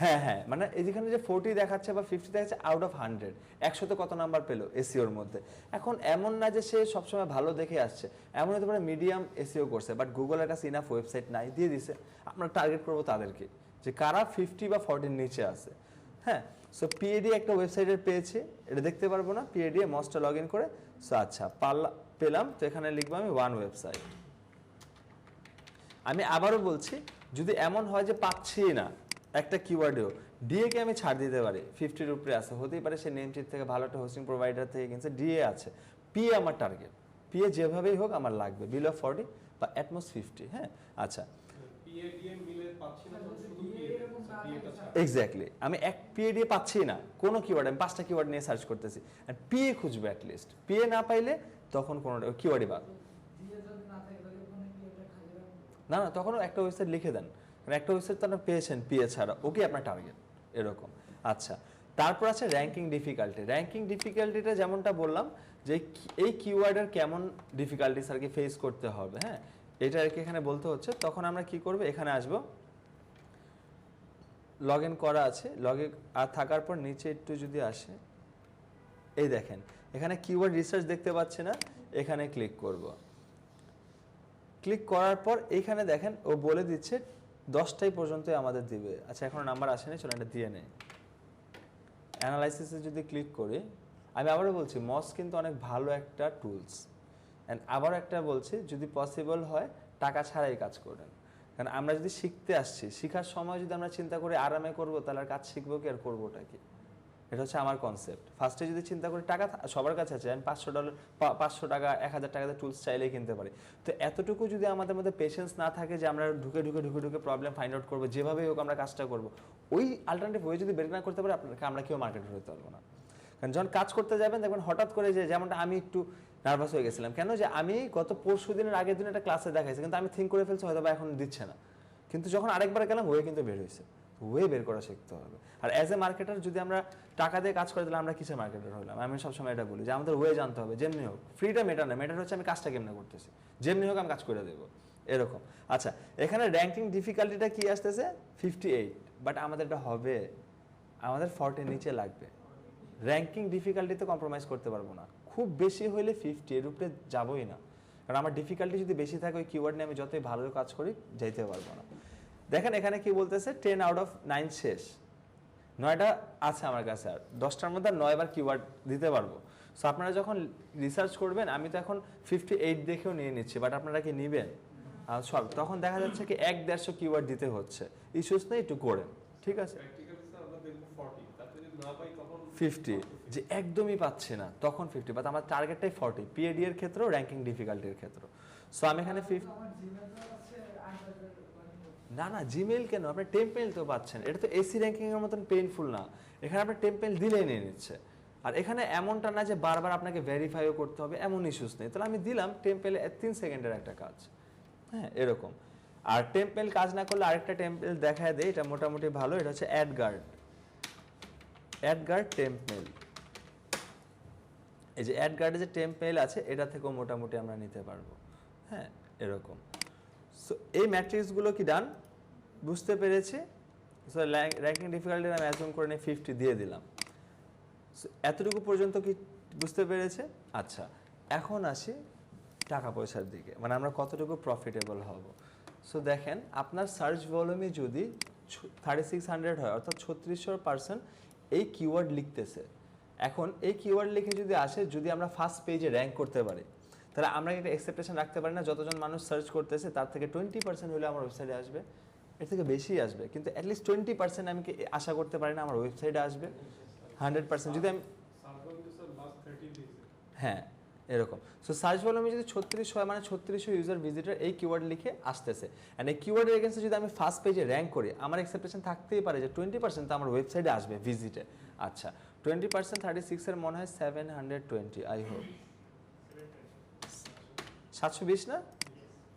হ্যাঁ হ্যাঁ, মানে যেখানে যে 40 দেখাচ্ছে বা 50 দেখাচ্ছে আউট অফ 100, 100তে কত নাম্বার পেলো এসইওর মধ্যে। এখন এমন না যে সে সবসময় ভালো দেখে আসছে, এমন হতে পারে মিডিয়াম এসইও করছে, বাট গুগল একটা সিনাফ ওয়েবসাইট নাই দিয়ে দিছে, আমরা টার্গেট করবো তাদেরকে যে কারা 50 বা 40 নিচে আছে। হ্যাঁ, সো পিএডি একটা ওয়েবসাইটের পেয়েছি, এটা দেখতে পারবো না, পিএডি মস্টে লগ ইন করে, সো আচ্ছা পেলাম, তো এখানে লিখবো আমি ওয়ান ওয়েবসাইট। আমি আবারও বলছি, যদি এমন হয় যে পাচ্ছি না একটা কিওয়ার্ডেও, ডিএ কে আমি ছাড় দিতে পারি, 50-এর উপরে আছে, হতেই পারে সে নেমচিট থেকে ভালো একটা হোস্টিং প্রোভাইডার থেকে কিনছে, ডিএ আছে, পিএ আমার টার্গেট, পিএ যেভাবেই হোক আমার লাগবে বিলো 40 বা অ্যাটমোস্ট 50। হ্যাঁ আচ্ছা, এক্স্যাক্টলি, আমি এক পিএ পাচ্ছি না কোনো কিওয়ার্ড, আমি 5টা কিওয়ার্ড নিয়ে সার্চ করতেছি, আর পিএ খুঁজবে অ্যাটলিস্ট, পিএ না পাইলে তখন কোনো কিওয়ার্ডই বাদ, না না তখনও একটা ওয়েবসাইট লিখে দেন, কারণ একটা ওয়েবসাইট তো আপনার পেয়েছেন পিএ ছাড়া, ওকে আপনার টার্গেট এরকম। আচ্ছা, তারপর আছে র্যাঙ্কিং ডিফিকাল্টি। র্যাঙ্কিং ডিফিকাল্টিটা যেমনটা বললাম যে এই কিওয়ার্ডের কেমন ডিফিকাল্টিস আর কি ফেস করতে হবে, হ্যাঁ এটা আর কি এখানে বলতে হচ্ছে। তখন আমরা কি করব, এখানে আসবো, লগ ইন করা আছে, লগ ইন আর থাকার পর নিচে একটু যদি আসে, এই দেখেন এখানে কিওয়ার্ড রিসার্চ দেখতে পাচ্ছি না, এখানে ক্লিক করব। ক্লিক করার পর এখানে দেখেন ও বলে দিচ্ছে 10টাই পর্যন্তই আমাদের দিবে। আচ্ছা এখন নাম্বার আসেনি, চলো এটা দিয়ে নেই। অ্যানালাইসিসে যদি ক্লিক করি, আমি আবারও বলছি মস কিন্তু অনেক ভালো একটা টুলস, অ্যান্ড আবার একটা বলছি, যদি পসিবল হয় টাকা ছাড়াই কাজ করবেন। কারণ আমরা যদি শিখতে আসছি, শেখার সময় যদি আমরা চিন্তা করি আরামে করবো, তাহলে আর কাজ শিখবো কি আর করবোটা কি? এটা হচ্ছে আমার কনসেপ্ট। ফার্স্টে যদি চিন্তা করি টাকা সবার কাছে আছে, আমি $500 500 টাকা 1000 টাকাতে টুলস চাইলেই কিনতে পারি। তো এতটুকু যদি আমাদের মধ্যে পেশেন্স না থাকে যে আমরা ঢুকে প্রবলেম ফাইন্ড আউট করবো, যেভাবেই হোক আমরা কাজটা করবো, ওই অল্টারনেটিভ ওয়ে যদি বের না করতে পারি, আমরা কেউ মার্কেটে হতে পারবো না। কারণ যখন কাজ করতে যাবেন দেখবেন হঠাৎ করে যে, যেমনটা আমি একটু নার্ভাস হয়ে গেছিলাম, কেন যে আমি গত পরশু দিনের আগের দিন একটা ক্লাসে দেখাইছি, কিন্তু আমি থিঙ্ক করে ফেলছি হয়তো বা এখন দিচ্ছে না, কিন্তু যখন আরেকবার গেলাম ওয়ে কিন্তু বের হয়েছে। ওয়ে বের করা শিখতে হবে। আর অ্যাজ এ মার্কেটার যদি আমরা টাকা দিয়ে কাজ করে দিলে আমরা কিসের মার্কেটার হলাম? আমি সবসময় এটা বলি যে আমাদের ওয়ে জানতে হবে, যেমনি হোক। ফ্রিটা মেটার না, মেটার হচ্ছে আমি কাজটা কেমনে করতেছি, যেমনি হোক আমি কাজ করে দেবো, এরকম। আচ্ছা, এখানে র্যাঙ্কিং ডিফিকাল্টিটা কি আসতেছে? 58, বাট আমাদের এটা হবে, আমাদের 40 নিচে লাগবে। র্যাঙ্কিং ডিফিকাল্টিতে কম্প্রোমাইজ করতে পারবো না, খুব বেশি হইলে 50, এর উপরে যাবোই না। কারণ আমার ডিফিকাল্টি যদি বেশি থাকে, ওই কিওয়ার্ড নিয়ে আমি যতই ভালো কাজ করি যাইতে পারবো না। দেখেন এখানে কি বলতেছে, 10 out of 9 শেষ, 9টা আছে আমার কাছে, আর 10টার মধ্যে 9বার কিওয়ার্ড দিতে পারবো। সো আপনারা যখন রিসার্চ করবেন, আমি তো এখন 58 দেখেও নিয়ে নিচ্ছি, বাট আপনারা কি নেবেন? সব তখন দেখা যাচ্ছে কি 150 কিওয়ার্ড দিতে হচ্ছে, ইস্যুস নেই, একটু করেন, ঠিক আছে। 50 যে একদমই পাচ্ছে না, তখন 50, বাট আমার টার্গেটটাই 40, পিএডি এর ক্ষেত্রেও র্যাঙ্কিং ডিফিকাল্টির ক্ষেত্রে। সো আমি এখানে 50, না জিমেইল কেন, আপনি টেম্পেল তো পাচ্ছেন, এটা তো এসি র্যাঙ্কিং এর মতন পেইনফুল না। এখানে আপনি টেম্পেল দিলেই নিয়ে নিচ্ছে, আর এখানে এমনটা না যে বারবার আপনাকে ভেরিফাইও করতে হবে, এমন ইস্যুস নেই। তাহলে আমি দিলাম টেম্পেলে 3 সেকেন্ডের একটা কাজ, হ্যাঁ এরকম। আর টেম্পেল কাজ না করলে আরেকটা টেম্পেল দেখায় দেয়, এটা মোটামুটি ভালো, এটা হচ্ছে অ্যাডগার্ড টেম্পেল। এই যে অ্যাডগার্ডে যে টেম্পেল আছে, এটা থেকেও মোটামুটি আমরা নিতে পারবো, হ্যাঁ এরকম। সো এই ম্যাট্রিক্সগুলো কি ডান, বুঝতে পেরেছি। সো র্যাঙ্কিং ডিফিকাল্টি আমি অ্যাজুম করে নিয়ে 50 দিয়ে দিলাম। সো এতটুকু পর্যন্ত কি বুঝতে পেরেছে? আচ্ছা, এখন আসি টাকা পয়সার দিকে, মানে আমরা কতটুকু প্রফিটেবল হব। সো দেখেন, আপনার সার্চ ভলিউমে যদি 3600 হয়, অর্থাৎ 3600% এই কিওয়ার্ড লিখতেছে। এখন এই কিওয়ার্ড লিখে যদি আসে, যদি আমরা ফার্স্ট পেজে র্যাঙ্ক করতে পারি, তাহলে আমরা একটা এক্সপেকটেশন রাখতে পারি না যতজন মানুষ সার্চ করতেছে তার থেকে 20% হলে আমার ওয়েবসাইটে আসবে, এর থেকে বেশি আসবে, কিন্তু অ্যাটলিস্ট 20% আমি কি আশা করতে পারি না আমার ওয়েবসাইটে আসবে? 100% যদি আমি, হ্যাঁ এরকম। সো সার্চ ভলিউমে যদি 36 হয়, মানে 3600 ইউজার ভিজিটর এই কিওয়ার্ড লিখে আসতেছে, অ্যান্ড এই কিওয়ার্ডের এগেন্সে যদি আমি ফার্স্ট পেজে র্যাঙ্ক করি, আমার এক্সপেকটেশন থাকতেই পারে যে 20% তো আমার ওয়েবসাইটে আসবে ভিজিটে। আচ্ছা, 20% 36 এর মনে হয় 720, আই হোপ 720 না,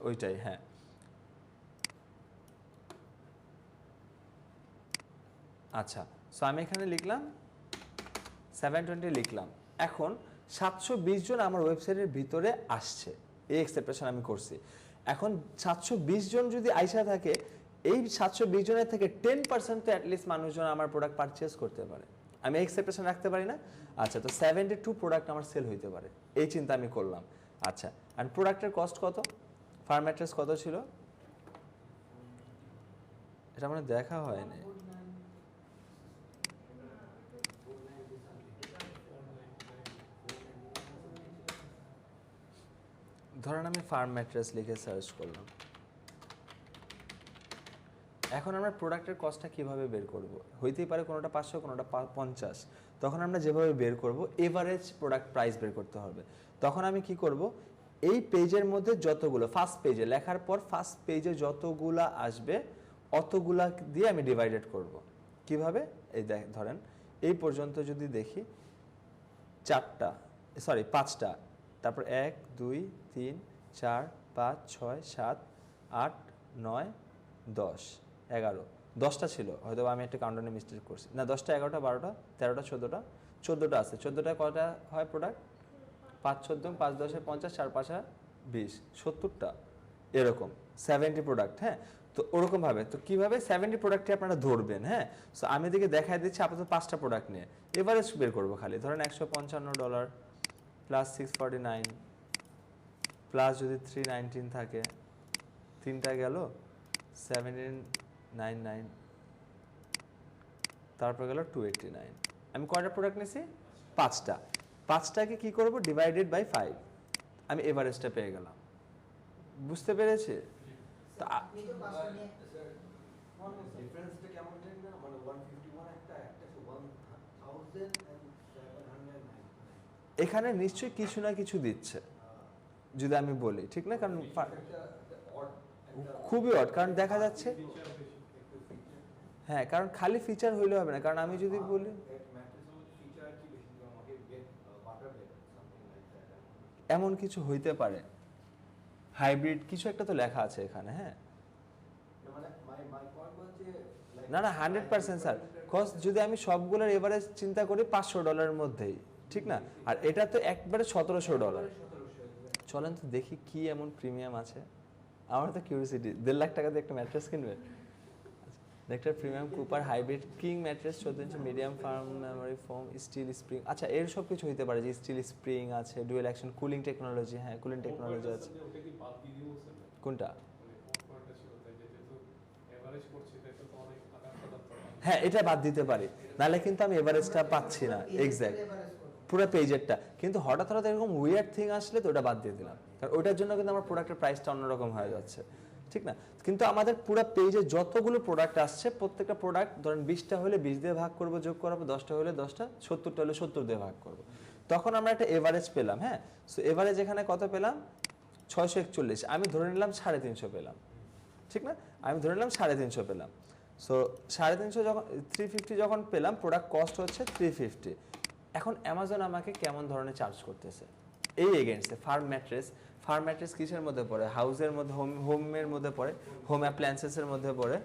ওইটাই, হ্যাঁ। আচ্ছা, সো আমি এখানে লিখলাম 720 লিখলাম। এখন 720 জন আমার ওয়েবসাইটের ভিতরে আসছে, এই এক্সপেকটেশন আমি করছি। এখন 720 জন যদি আইসা থাকে, এই 720 জনের থেকে 10% তো অ্যাটলিস্ট মানুষজন আমার প্রোডাক্ট পারচেস করতে পারে, আমি এক্সপেকটেশন রাখতে পারি না? আচ্ছা, তো 72 প্রোডাক্ট আমার সেল হইতে পারে, এই চিন্তা আমি করলাম। আচ্ছা, অ্যান্ড প্রোডাক্টের কস্ট কত, ফার্ম অ্যাড্রেস কত ছিল, এটা মানে দেখা হয়নি। ধরেন আমি ফার্ম ম্যাট্রেস লিখে সার্চ করলাম। এখন আমরা প্রোডাক্টের কস্টটা কিভাবে বের করব? হইতেই পারে কোনোটা 500, কোনোটা 50। তখন আমরা যেভাবে বের করব, এভারেজ প্রোডাক্ট প্রাইস বের করতে হবে। তখন আমি কি করব, এই পেজের মধ্যে যতগুলো ফার্স্ট পেজে লেখার পর ফার্স্ট পেজে যতগুলা আসবে অতগুলা দিয়ে আমি ডিভাইডেড করব। কিভাবে? এই ধরেন এই পর্যন্ত যদি দেখি 5টা, তারপর 1 2 3 4 5 6 7 8 9 10 11, 10টা ছিল, হয়তো আমি একটা কাউন্টারে মিস্টেক করছি, না 10টা 11টা 12টা 13টা 14টা আছে। 14টা কয়টা হয় প্রোডাক্ট? 5 14 5 10 50 4 5 20, 70টা, এরকম 70 প্রোডাক্ট। হ্যাঁ, তো ওরকম ভাবে, তো কিভাবে 70 প্রোডাক্টে আপনারা ধরবেন? হ্যাঁ, সো আমি এদিকে দেখাই দিচ্ছি আপাতত 5টা প্রোডাক্ট নিয়ে এভারেজ বের করবো। খালি ধরেন $155 প্লাস 649 প্লাস যদি 319 থাকে, 3টা গেল 1799, তারপর গেল 289। আমি কয়টা প্রোডাক্ট নিয়েছি? 5টা। 5টাকে কি করব? ডিভাইডেড বাই 5, আমি এভারেজটা পেয়ে গেলাম। বুঝতে পেরেছি? তো আপনি তো 5টা নিয়ে ডিফারেন্সটা কেমন জানি না, মানে 151 একটা একটা 1709। এখানে নিশ্চয়ই কিছু না কিছু দিচ্ছে যদি আমি বলি, ঠিক না? কারণ খুবই অড, কারণ দেখা যাচ্ছে হ্যাঁ, কারণ খালি ফিচার হইলে হবে না, কারণ আমি যদি বলি এমন কিছু হইতে পারে, হাইব্রিড কিছু একটা তো লেখা আছে এখানে। হ্যাঁ, না না 100% স্যার, কজ যদি আমি সবগুলোর এভারেজ চিন্তা করি $500 মধ্যেই, ঠিক না? আর এটা তো একবারে $1700। চলেন তো দেখি কি এমন প্রিমিয়াম আছে। আমার তো কিউরিওসিটি, 1.5 লাখ টাকা দিয়ে একটা ম্যাট্রেস কিনবে। Nectar premium Cooper hybrid king mattress 14 inch medium firm memory foam steel spring. আচ্ছা, এর সব কিছু হইতে পারে যে স্টিল স্প্রিং আছে, ডুয়েল অ্যাকশন কুলিং টেকনোলজি। হ্যাঁ, কুলিং টেকনোলজি আছে। কোনটা? হ্যাঁ, এটা বাদ দিতে পারি, নাহলে কিন্তু আমি এভারেজটা পাচ্ছি না এক্স্যাক্ট পুরো পেজেরটা। কিন্তু হঠাৎ হঠাৎ এরকম উইয়ার্ড থিং আসলে তো ওটা বাদ দিয়ে দিলাম, কারণ ওইটার জন্য কিন্তু আমার প্রোডাক্টের প্রাইসটা অন্যরকম হয়ে যাচ্ছে, ঠিক না? কিন্তু আমাদের পুরো পেজে যতগুলো প্রোডাক্ট আসছে, প্রত্যেকটা প্রোডাক্ট ধরেন 20টা হলে 20 দিয়ে ভাগ করবো, যোগ করাবো, 10টা হলে 10টা, 70টা হলে 70 দিয়ে ভাগ করবো, তখন আমরা একটা এভারেজ পেলাম। হ্যাঁ, সো এভারেজ এখানে কত পেলাম? 641। আমি ধরে নিলাম 350 পেলাম, ঠিক না? আমি ধরে নিলাম 350 পেলাম। সো 350 যখন 350 যখন পেলাম, প্রোডাক্ট কস্ট হচ্ছে 350। এখন অ্যামাজন আমাকে কেমন ধরনের চার্জ করতেছে এই এগেইনস্টে? ফার্ম ম্যাট্রেস কিসের মধ্যে পড়ে? হাউসের মধ্যে, হোমের মধ্যে পড়ে, হোম অ্যাপ্লায়েন্সেসের মধ্যে পড়ে।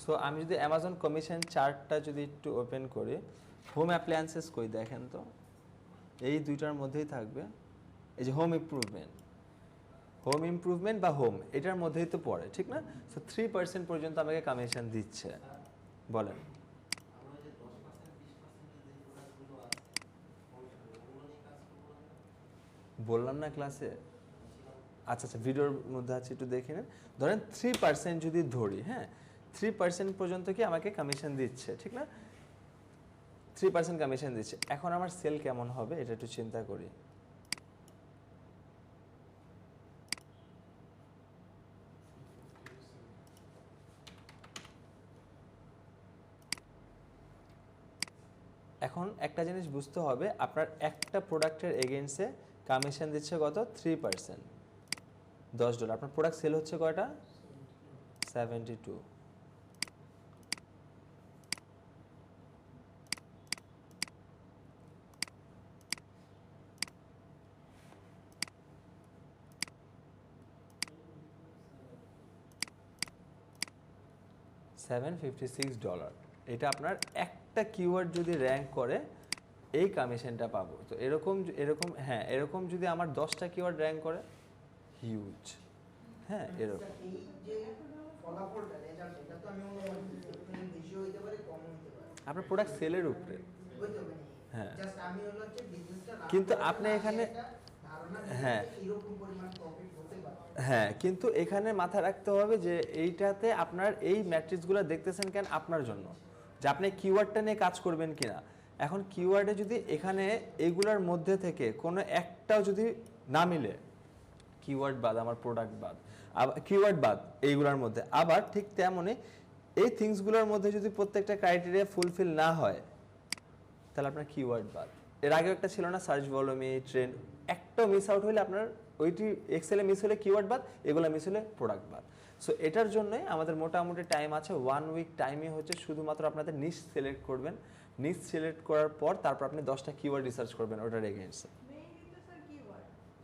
সো আমি যদি অ্যামাজন কমিশন চার্টটা যদি একটু ওপেন করি, হোম অ্যাপ্লায়েন্সেস কই দেখেন তো, এই দুইটার মধ্যেই থাকবে। এই যে হোম ইমপ্রুভমেন্ট বা হোম, এটার মধ্যেই তো পড়ে, ঠিক না? সো 3% পর্যন্ত আমাকে কমিশন দিচ্ছে। বলেন। বললাম না ক্লাসে। আচ্ছা, ভিডিওর মধ্যে আছে, একটু দেখে নেন। ধরেন 3% যদি ধরি, হ্যাঁ, 3% পর্যন্ত কি আমাকে কমিশন দিচ্ছে, ঠিক না? 3% কমিশন দিচ্ছে। এখন আমার সেল কেমন হবে এটা একটু চিন্তা করি। এখন একটা জিনিস বুঝতে হবে, আপনার একটা প্রোডাক্টের এগেইনস্টে কমিশন দিচ্ছে কত? 3%, $10। আপনার প্রোডাক্ট সেল হচ্ছে কয়টা? 72। $756। এটা আপনার একটা কিওয়ার্ড যদি র্যাঙ্ক করে এই কমিশনটা পাবো। তো এরকম হ্যাঁ, এরকম যদি আমার 10টা কিওয়ার্ড র্যাঙ্ক করে, হিউজ। হ্যাঁ, এরকম। এই যে ফলাফলটা রেজাল্ট, এটা তো আমি অনুমান করছি বেশি হইতে পারে, কম হইতে পারে আপনার প্রোডাক্ট সেলের উপরে। হইতে পারে। হ্যাঁ, জাস্ট আমি হলো হচ্ছে বিজনেসটা কিন্তু আপনি এখানে হ্যাঁ এরকম পরিমাণ প্রফিট হতে পারে। হ্যাঁ, কিন্তু এখানে মাথায় রাখতে হবে যে এইটাতে আপনার এই ম্যাট্রিক্সগুলো দেখতেছেন কেন? আপনার জন্য, যে আপনি কিওয়ার্ডটা নিয়ে কাজ করবেন কিনা। এখন কিওয়ার্ডে যদি এখানে এইগুলোর মধ্যে থেকে কোনো একটাও যদি না মিলে, কিওয়ার্ড বাদ, আমার প্রোডাক্ট বাদ, আবার কিওয়ার্ড বাদ এইগুলোর মধ্যে, আবার ঠিক তেমনই এই থিংসগুলোর মধ্যে যদি প্রত্যেকটা ক্রাইটেরিয়া ফুলফিল না হয়, তাহলে আপনার কিওয়ার্ড বাদ। এর আগেও একটা ছিল না, সার্চ ভলিউমে ট্রেন্ড, একটা মিস আউট হলে আপনার ওইটি এক্সেলে মিস হলে কিওয়ার্ড বাদ, এগুলো মিস হলে প্রোডাক্ট বাদ। সো এটার জন্যই আমাদের মোটামুটি টাইম আছে 1 উইক টাইমই হচ্ছে শুধুমাত্র আপনাদের নিশ সিলেক্ট করবেন। নিশ সিলেক্ট করার পর তারপর আপনি 10টা কিওয়ার্ড রিসার্চ করবেন ওটার এগেইনস্টে।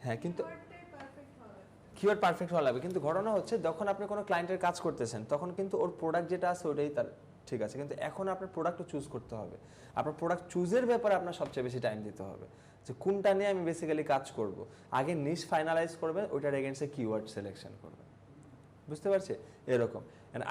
হ্যাঁ, কিন্তু কিওয়ার্ড পারফেক্ট হওয়া লাগবে। কিন্তু ঘটনা হচ্ছে, যখন আপনি কোনো ক্লায়েন্টের কাজ করতেছেন তখন কিন্তু ওর প্রোডাক্ট যেটা আছে ওটাই তার ঠিক আছে, কিন্তু এখন আপনার প্রোডাক্টও চুজ করতে হবে। আপনার প্রোডাক্ট চুজের ব্যাপারে আপনার সবচেয়ে বেশি টাইম দিতে হবে, যে কোনটা নিয়ে আমি বেসিক্যালি কাজ করব। আগে নিশ ফাইনালাইজ করবেন, ওইটার এগেইনস্টে কিওয়ার্ড সিলেকশন করবেন। বুঝতে পারছি? এরকম।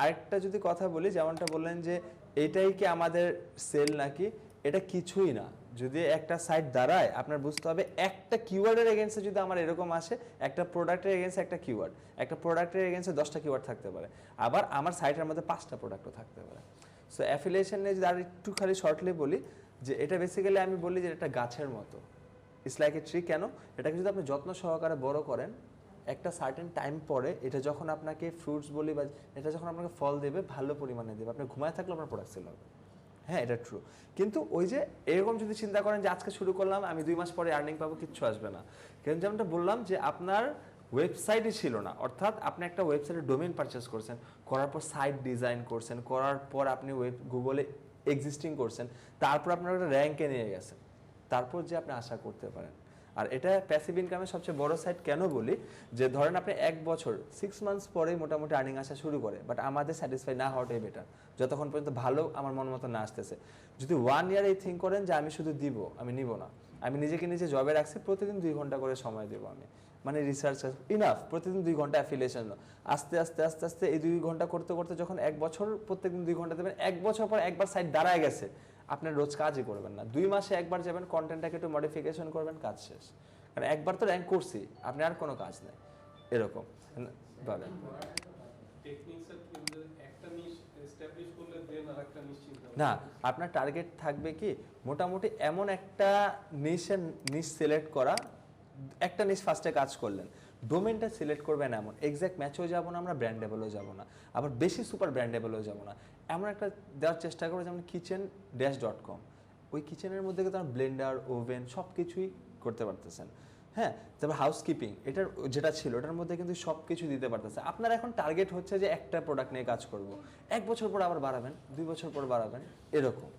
আরেকটা যদি কথা বলি, যেমনটা বললেন যে এইটাই কি আমাদের সেল নাকি, এটা কিছুই না। যদি একটা সাইট দাঁড়ায়, আপনার বুঝতে হবে একটা কিওয়ার্ডের এগেইনস্টে যদি আমার এরকম আসে, একটা প্রোডাক্টের এগেইনস্টে একটা কিওয়ার্ড, একটা প্রোডাক্টের এগেইনস্টে 10টা কিওয়ার্ড থাকতে পারে, আবার আমার সাইটের মধ্যে 5টা প্রোডাক্টও থাকতে পারে। সো অ্যাফিলিয়েশন নিয়ে যদি আর একটু খালি শর্টলি বলি, যে এটা বেসিক্যালি আমি বলি যে এটা গাছের মতো, ইটস লাইক এ ট্রি। কেন? এটাকে যদি আপনি যত্ন সহকারে বড় করেন, একটা সার্টেন টাইম পরে এটা যখন আপনাকে ফ্রুটস বলি বা এটা যখন আপনাকে ফল দেবে, ভালো পরিমাণে দেবে, আপনি ঘুমায় থাকলে আপনার প্রোডাক্ট সেল হবে। হ্যাঁ, এটা ট্রু। কিন্তু ওই যে এরকম যদি চিন্তা করেন যে আজকে শুরু করলাম, আমি 2 মাস পরে আর্নিং পাবো, কিচ্ছু আসবে না। কিন্তু যেমনটা বললাম যে আপনার ওয়েবসাইটই ছিল না, অর্থাৎ আপনি একটা ওয়েবসাইটের ডোমেইন পারচেস করছেন, করার পর সাইট ডিজাইন করছেন, করার পর আপনি গুগলে এক্সিস্টিং করছেন, তারপর আপনার একটা র্যাঙ্কে নিয়ে গেছেন, তারপর যে আপনি আশা করতে পারেন। আর এটা প্যাসিভ ইনকামের সবচেয়ে বড় সাইট কেন বলি, যে ধরেন আপনি 1 বছর 6 মান্থস পরেই মোটামুটি আর্নিং আসা শুরু করে, বাট আমাদের স্যাটিসফাই না হওয়াটাই বেটার, যতক্ষণ পর্যন্ত ভালো আমার মন মতো না আসতেছে। যদি 1 ইয়ার এই থিঙ্ক করেন যে আমি শুধু দিব, আমি নিব না, আমি নিজেকে নিজে জবে রাখছি, প্রতিদিন 2 ঘন্টা করে সময় দেবো আমি, মানে রিসার্চ ইনাফ, প্রতিদিন 2 ঘন্টা অ্যাফিলিয়েশন, আস্তে আস্তে আস্তে আস্তে এই 2 ঘন্টা করতে করতে যখন 1 বছর প্রত্যেকদিন 2 ঘন্টা দেবেন, 1 বছর পর একবার সাইট দাঁড়ায় গেছে, আপনার রোজ কাজই করবেন না, 2 মাসে একবার যাবেন, কন্টেন্টটাকে একটু মডিফিকেশন করবেন, কাজ শেষ। কারণ একবার তো র্যাঙ্ক করছি, আপনি আর কোনো কাজ নেই, এরকম বলেন। না, আপনার টার্গেট থাকবে কি মোটামুটি এমন একটা নিশ সিলেক্ট করা, একটা নিশ ফার্স্টে কাজ করলেন, ডোমেনটা সিলেক্ট করবেন এমন, এক্স্যাক্ট ম্যাচেও যাব না আমরা, ব্র্যান্ডেবলও যাব না, আবার বেশি সুপার ব্র্যান্ডেবলও যাব না, এমন একটা দেওয়ার চেষ্টা করবো যেমন kitchen-.com। ওই কিচেনের মধ্যে কিন্তু আপনার ব্লেন্ডার, ওভেন সব কিছুই করতে পারতেছেন। হ্যাঁ, তারপর হাউসকিপিং, এটার যেটা ছিল ওটার মধ্যে কিন্তু সব কিছু দিতে পারতেছে। আপনার এখন টার্গেট হচ্ছে যে একটা প্রোডাক্ট নিয়ে কাজ করব, 1 বছর পর আবার বাড়াবেন, 2 বছর পর বাড়াবেন, এরকম।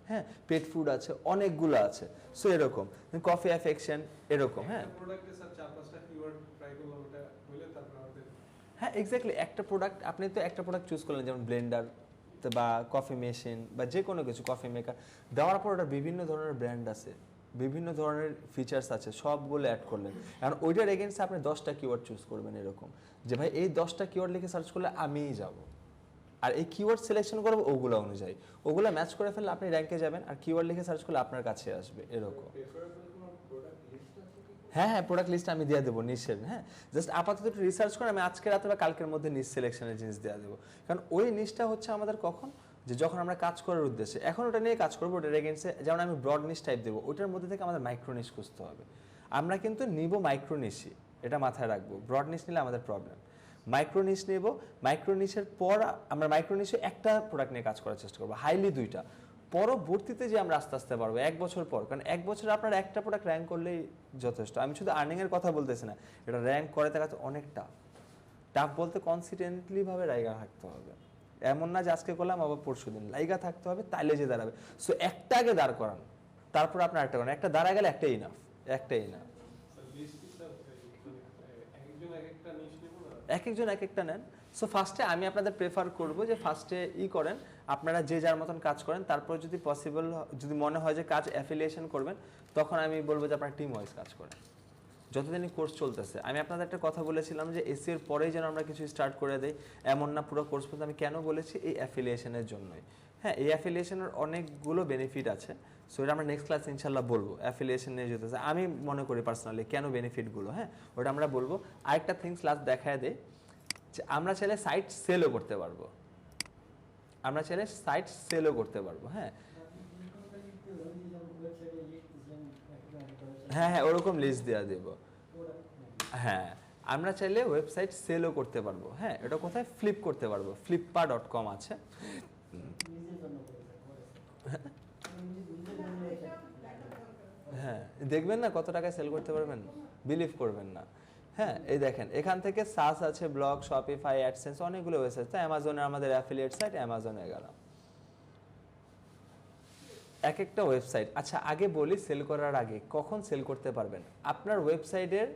হ্যাঁ, পেট ফুড আছে, অনেকগুলো আছে, সো এরকম, কফি অ্যাফেকশন, এরকম। হ্যাঁ হ্যাঁ, এক্স্যাক্টলি, একটা প্রোডাক্ট, আপনি তো একটা প্রোডাক্ট চুজ করলেন, যেমন ব্লেন্ডার বা কফি মেশিন বা যে কোনো কিছু, কফি মেকার, দেওয়ার পর ওটা বিভিন্ন ধরনের ব্র্যান্ড আছে, বিভিন্ন ধরনের ফিচার্স আছে, সবগুলো অ্যাড করলেন। এখন ওইটার এগেইনস্টে আপনি 10টা কিওয়ার্ড চুজ করবেন, এরকম যে ভাই এই 10টা কিওয়ার্ড লিখে সার্চ করলে আমিই যাব, আর এই কিওয়ার্ড সিলেকশন করবো ওগুলো অনুযায়ী, ওগুলো ম্যাচ করে ফেললে আপনি র্যাঙ্কে যাবেন, আর কিওয়ার্ড লিখে সার্চ করলে আপনার কাছে আসবে, এরকম। হ্যাঁ হ্যাঁ, প্রোডাক্ট লিস্ট আমি দিয়ে দেবো নিশের। হ্যাঁ, জাস্ট আপাতত একটু রিসার্চ করে আমি আজকে রাতে বা কালকের মধ্যে নিশ সিলেকশনের জিনিস দিয়ে দেবো। কারণ ওই নিশটা হচ্ছে আমাদের কখন, যে যখন আমরা কাজ করার উদ্দেশ্যে, এখন ওটা নিয়ে কাজ করবো, ওটার এগেইনস্টে যেমন আমি ব্রড নিশ টাইপ দেবো, ওইটার মধ্যে থেকে আমাদের মাইক্রো নিশ খুঁজতে হবে। আমরা কিন্তু নিব মাইক্রো নিশই, এটা মাথায় রাখবো, ব্রড নিশ নিলে আমাদের প্রবলেম। মাইক্রো নিশ নেব, মাইক্রো নিশের পর আমরা মাইক্রো নিশে একটা প্রোডাক্ট নিয়ে কাজ করার চেষ্টা করবো, হাইলি 2টা, পরবর্তীতে যে আমরা আস্তে আস্তে পারবো 1 বছর পর। কারণ 1 বছরে আপনার একটা প্রোডাক্ট র্যাঙ্ক করলেই যথেষ্ট। আমি শুধু আর্নিংয়ের কথা বলতেছি না, এটা র্যাঙ্ক করে দেখাতে অনেক টাফ বলতে কনসিস্টেন্টলি ভাবে লাইগা থাকতে হবে, এমন না যে আজকে করলাম আবার পরশু দিন, লাইগা থাকতে হবে, তাইলে যে দাঁড়াবে। সো একটা আগে দাঁড় করান, তারপর আপনার একটা করেন, একটা দাঁড়া গেলে একটাই ইনাফ, একটাই না, এক একজন এক একটা নেন। সো ফার্স্টে আমি আপনাদের প্রেফার করব যে ফার্স্টে করেন, আপনারা যে যার মতন কাজ করেন, তারপর যদি পসিবল, যদি মনে হয় যে কাজ অ্যাফিলিয়েশন করবেন, তখন আমি বলবো যে আপনারা টিম ওয়াইজ কাজ করেন যতদিনই কোর্স চলতেছে। আমি আপনাদের একটা কথা বলেছিলাম যে এসিওর পরেই যেন আমরা কিছু স্টার্ট করে দেই, এমন না পুরো কোর্স পর্যন্ত। আমি কেন বলেছি, এই অ্যাফিলিয়েশনের জন্যই। হ্যাঁ, এই অ্যাফিলিয়েশনের অনেকগুলো বেনিফিট আছে, সো এটা আমরা নেক্সট ক্লাস ইনশাল্লাহ বলবো, অ্যাফিলিয়েশন নিয়ে যেতেছে আমি মনে করি পার্সোনালি কেন বেনিফিটগুলো। হ্যাঁ, ওটা আমরা বলবো। আরেকটা থিংস লাস্ট দেখায় দেয়, যে আমরা চাইলে সাইট সেলও করতে পারবো, আমরা চাইলে সাইট সেলও করতে পারবো। হ্যাঁ হ্যাঁ হ্যাঁ, ওরকম লিস্ট দেওয়া দেবো। হ্যাঁ, আমরা চাইলে ওয়েবসাইট সেলও করতে পারবো। হ্যাঁ, এটা কোথায় ফ্লিপ করতে পারবো, flippa.com আছে। হ্যাঁ, দেখবেন না কত টাকায় সেল করতে পারবেন, বিলিভ করবেন না। হ্যাঁ, এই দেখেন এখান থেকে সাস আছে, ব্লগ, শপিফাই, অ্যাডসেন্স, অনেকগুলো ওয়েবসাইট। তো অ্যামাজনে আমাদের অ্যাফিলিয়েট সাইট, অ্যামাজনে গেলাম, এক একটা ওয়েবসাইট। আচ্ছা, আগে বলি সেল করার আগে কখন সেল করতে পারবেন, আপনার ওয়েবসাইটের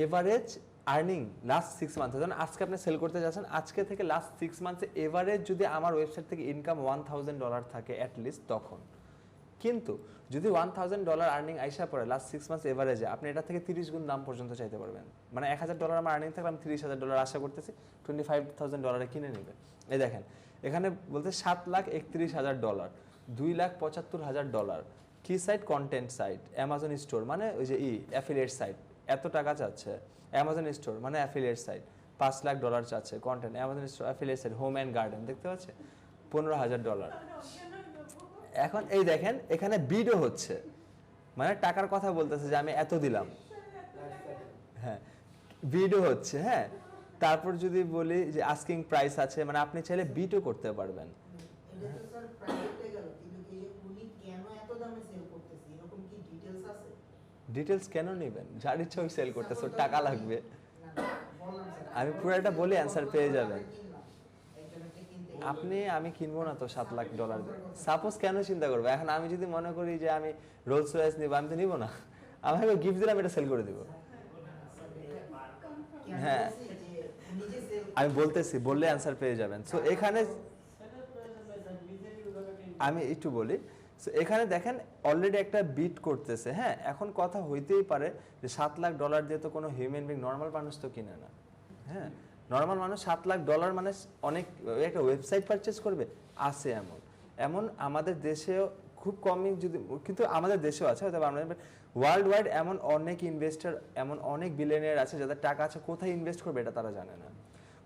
এভারেজ আর্নিং লাস্ট 6 মান্থ, ধরুন আজকে আপনি সেল করতে যাচ্ছেন, আজকে থেকে লাস্ট 6 মান্থে এভারেজ যদি আমার ওয়েবসাইট থেকে ইনকাম $1000 থাকে অ্যাটলিস্ট, তখন। কিন্তু যদি $1000 আর্নিং আইসা পড়ে লাস্ট 6 মান্থস এভারেজে, আপনি এটা থেকে 30 গুণ দাম পর্যন্ত চাইতে পারবেন। মানে $1000 আমার আর্নিং থাকলে আমি $30,000 আশা করতেছি, $25,000 কিনে নেবে। এই দেখেন এখানে বলতে $7,31,000, $2,75,000 কি site, content site, Amazon store মানে ওই যে অ্যাফিলিয়েট সাইট, এত টাকা চাচ্ছে। অ্যামাজন স্টোর মানে অ্যাফিলিয়েট সাইট, $5,00,000 চাচ্ছে। Content, Amazon store, affiliate site, home and garden, দেখতে পাচ্ছে $15,000। এখন এই দেখেন এখানে বিডও হচ্ছে, মানে টাকার কথা বলতেছে যে আমি এত দিলাম, হ্যাঁ বিডও হচ্ছে। হ্যাঁ, তারপর যদি বলি যে আস্কিং প্রাইস আছে, মানে আপনি চাইলে বিটও করতে পারবেন। এটা তো স্যার প্রাইভেটে গেল, কিন্তু এই যে উনি কেন এত দামে সেল করতেছে এরকম কি ডিটেইলস আছে? ডিটেলস কেন নেবেন? যার ইচ্ছা ওই সেল করতেছে, ওর টাকা লাগবে। না, বললাম স্যার, আমি পুরোটা বলি অ্যান্সার পেয়ে যাবেন। কিনলাম, একজন একটা কিনতে আমি কিনবো না তো $7 লাখ দিয়ে। সাপোজ কেন চিন্তা করবো? এখন আমি যদি মনে করি যে আমি রোলস রয়েস নিবো, আমি তো নিবো না, আমাকে গিফট দিলাম, এটা সেল করে দিব। কেন হ্যাঁ। বলছি যে উনি যে সেল আমি বলতেছি, বললে অ্যান্সার পেয়ে যাবেন। সো এখানে আমি একটু বলি, সো এখানে দেখেন অলরেডি একটা বিট করতেছে। হ্যাঁ, এখন কথা হইতেই পারে যে $7 লাখ দিয়ে তো কোনো হিউম্যান বিং, নর্মাল মানুষ তো কিনে না। হ্যাঁ, নর্মাল মানুষ $7 লাখ মানে অনেক, একটা ওয়েবসাইট পারচেস করবে, আছে এমন এমন আমাদের দেশেও খুব কমই, যদি কিন্তু আমাদের দেশেও আছে হয়তো, আমরা ওয়ার্ল্ড ওয়াইড এমন অনেক ইনভেস্টর, এমন অনেক বিলিয়নিয়ার আছে যাদের টাকা আছে, কোথায় ইনভেস্ট করবে এটা তারা জানে না।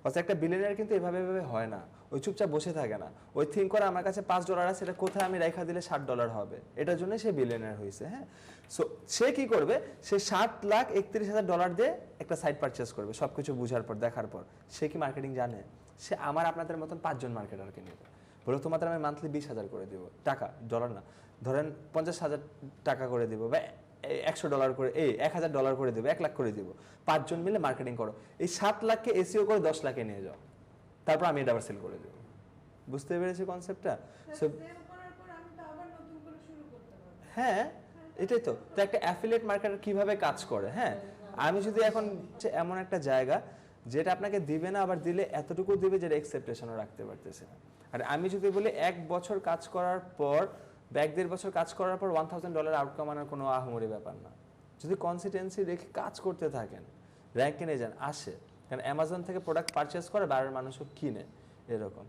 অর্থাৎ একটা বিলিয়নিয়ার কিন্তু এভাবে হয় না, ওই চুপচাপ বসে থাকে না, ওই থিঙ্ক করে আমার কাছে $5 আছে, এটা কোথায় আমি রেখা দিলে $60 হবে, এটার জন্য সে বিলিয়নিয়ার হয়েছে। হ্যাঁ, সো সে কি করবে, সে $7,31,000 দিয়ে একটা সাইট পারচেস করবে, সবকিছু বুঝার পর, দেখার পর। সে কি মার্কেটিং জানে? সে আমার আপনাদের মতন 5 জন মার্কেটারকে নেবে, বলে তোমাদের আমি মান্থলি 20,000 করে দিব টাকা, ডলার না, ধরেন 50,000 টাকা করে দিব, বা $100 করে, $1,000 করে দিব, 1 লাখ করে দিব, 5 জন মিলে মার্কেটিং করো, এই 7 লাখকে এসিও করে 10 লাখে নিয়ে যাও, তারপর আমি এটা আবার সেল করে দেবো। বুঝতে পেরেছি কনসেপ্টটা? সো সেল করার পর আমি তো আবার নতুন করে শুরু করতে পারবো। হ্যাঁ, এটাই তো একটা অ্যাফিলিয়েট মার্কেটার কিভাবে কাজ করে। হ্যাঁ, আমি যদি এখন এমন একটা জায়গা যেটা আপনাকে দিবে না, আবার দিলে এতটুকু দিবে যেটা এক্সপেকটেশনও রাখতে পারতেছে না। আর আমি যদি বলি 1 বছর কাজ করার পর, 1.5 বছর কাজ করার পর $1,000 আউটকাম আনার কোনো আহামরি ব্যাপার না। যদি কনসিস্টেন্সি রেখে কাজ করতে থাকেন, র্যাঙ্ক কিনে যান, আসে। কারণ অ্যামাজন থেকে প্রোডাক্ট পারচেস করে বাইরের মানুষও কিনে, এরকম।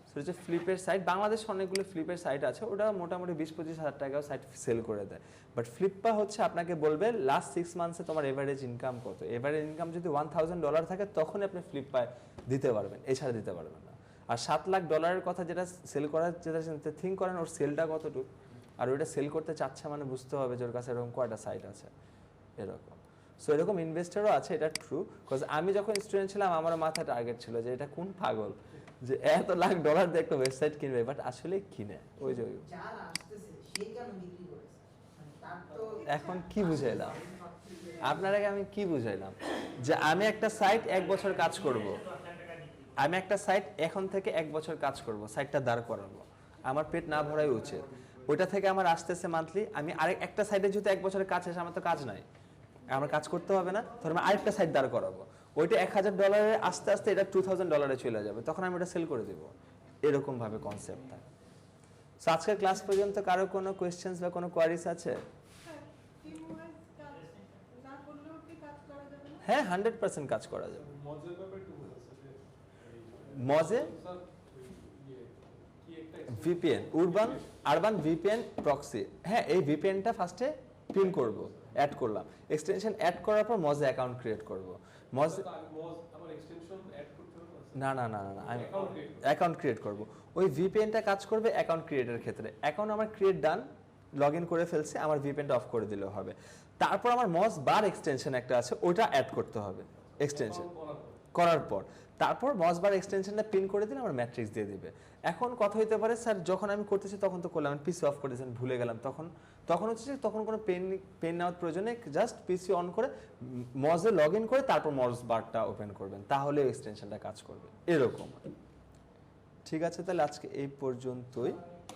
সেটা হচ্ছে ফ্লিপের সাইট, বাংলাদেশে অনেকগুলো ফ্লিপের সাইট আছে, ওটা মোটামুটি 20-25 হাজার টাকাও সাইট সেল করে দেয়। বাট ফ্লিপা হচ্ছে আপনাকে বলবে লাস্ট 6 মান্থসে তোমার এভারেজ ইনকাম কত, এভারেজ ইনকাম যদি $1,000 থাকে তখনই আপনি ফ্লিপায় দিতে পারবেন, এছাড়া দিতে পারবেন না। আর $7 লাখ কথা যেটা সেল করার, যেটা থিঙ্ক করেন ওর সেলটা কতটুকু, আর ওইটা সেল করতে চাচ্ছে মানে বুঝতে হবে যে ওর কাছে এরকম কয়টা সাইট আছে, এরকম। সো এরকম ইনভেস্টারও আছে, এটা ট্রু। বিকজ আমি যখন স্টুডেন্ট ছিলাম আমার মাথায় টার্গেট ছিল যে এটা কোন পাগল যে $1 লাখ দিয়ে একটা ওয়েবসাইট কিনবে, বাট আসলে কিনে ওই যে যার আসতেছে সে কেন বিক্রি করেছে, মানে তার তো এখন কি বুঝাইলাম আপনারাকে, আমি কি বুঝাইলাম যে আমি একটা সাইট 1 বছর কাজ করব, আমি একটা সাইট এখন থেকে 1 বছর কাজ করব, সাইটটা দাঁড় করাবো, আমার পেট না ভরাই উচিত, ওইটা থেকে আমার আসতেছে মান্থলি, আমি আরেক একটা সাইটে যদি 1 বছরের কাজ আসে, আমার তো কাজ নাই, আমার কাজ করতে হবে না, ধর আমি আরেকটা সাইট দাঁড় করাবো, ওইটা $1,000 আস্তে আস্তে এটা $2,000 চলে যাবে, তখন আমি এটা সেল করে দেবো, এরকম ভাবে কনসেপ্টটা। সো আজকের ক্লাস পর্যন্ত কারো কোনো কোয়েশ্চেন্স বা কোনো কোয়ারিজ আছে? হ্যাঁ, টিম ওয়াইজ কাজ না করলেও কি কাজ করা যাবে না? হ্যাঁ, 100% কাজ করা যাবে। মজার ব্যাপার একটু বলছে যে মজে স্যার কি একটা ভিপিএন, আরবান ভিপিএন প্রক্সি। হ্যাঁ, এই ভিপিএনটা ফার্স্টে পিন করব, অ্যাড করলাম, এক্সটেনশন অ্যাড করার পর মজে অ্যাকাউন্ট ক্রিয়েট করব। মজে আমার এক্সটেনশন অ্যাড করতে হবে না, আমি অ্যাকাউন্ট ক্রিয়েট করব। ওই ভিপিএনটা কাজ করবে অ্যাকাউন্ট ক্রিয়েটের ক্ষেত্রে। অ্যাকাউন্ট আমার ক্রিয়েট ডান, লগ ইন করে ফেলছে, আমার ভিপিএনটা অফ করে দিলেও হবে। তারপর আমার মজ বার এক্সটেনশন একটা আছে, ওইটা অ্যাড করতে হবে এক্সটেনশন করার পর। তারপর মজবার এক্সটেনশনটা পিন করে দিলে আমার ম্যাট্রিক্স দিয়ে দিবে। এখন কথা হইতে পারে স্যার যখন আমি করতেছি তখন তো করলাম, পিসি অফ করেছেন ভুলে গেলাম, তখন হচ্ছে যে তখন কোনো পেন নেওয়ার প্রয়োজনে জাস্ট পিসি অন করে মজে লগ ইন করে তারপর মজ বারটা ওপেন করবেন, তাহলে এক্সটেনশনটা কাজ করবে, এরকম। ঠিক আছে, তাহলে আজকে এই পর্যন্তই।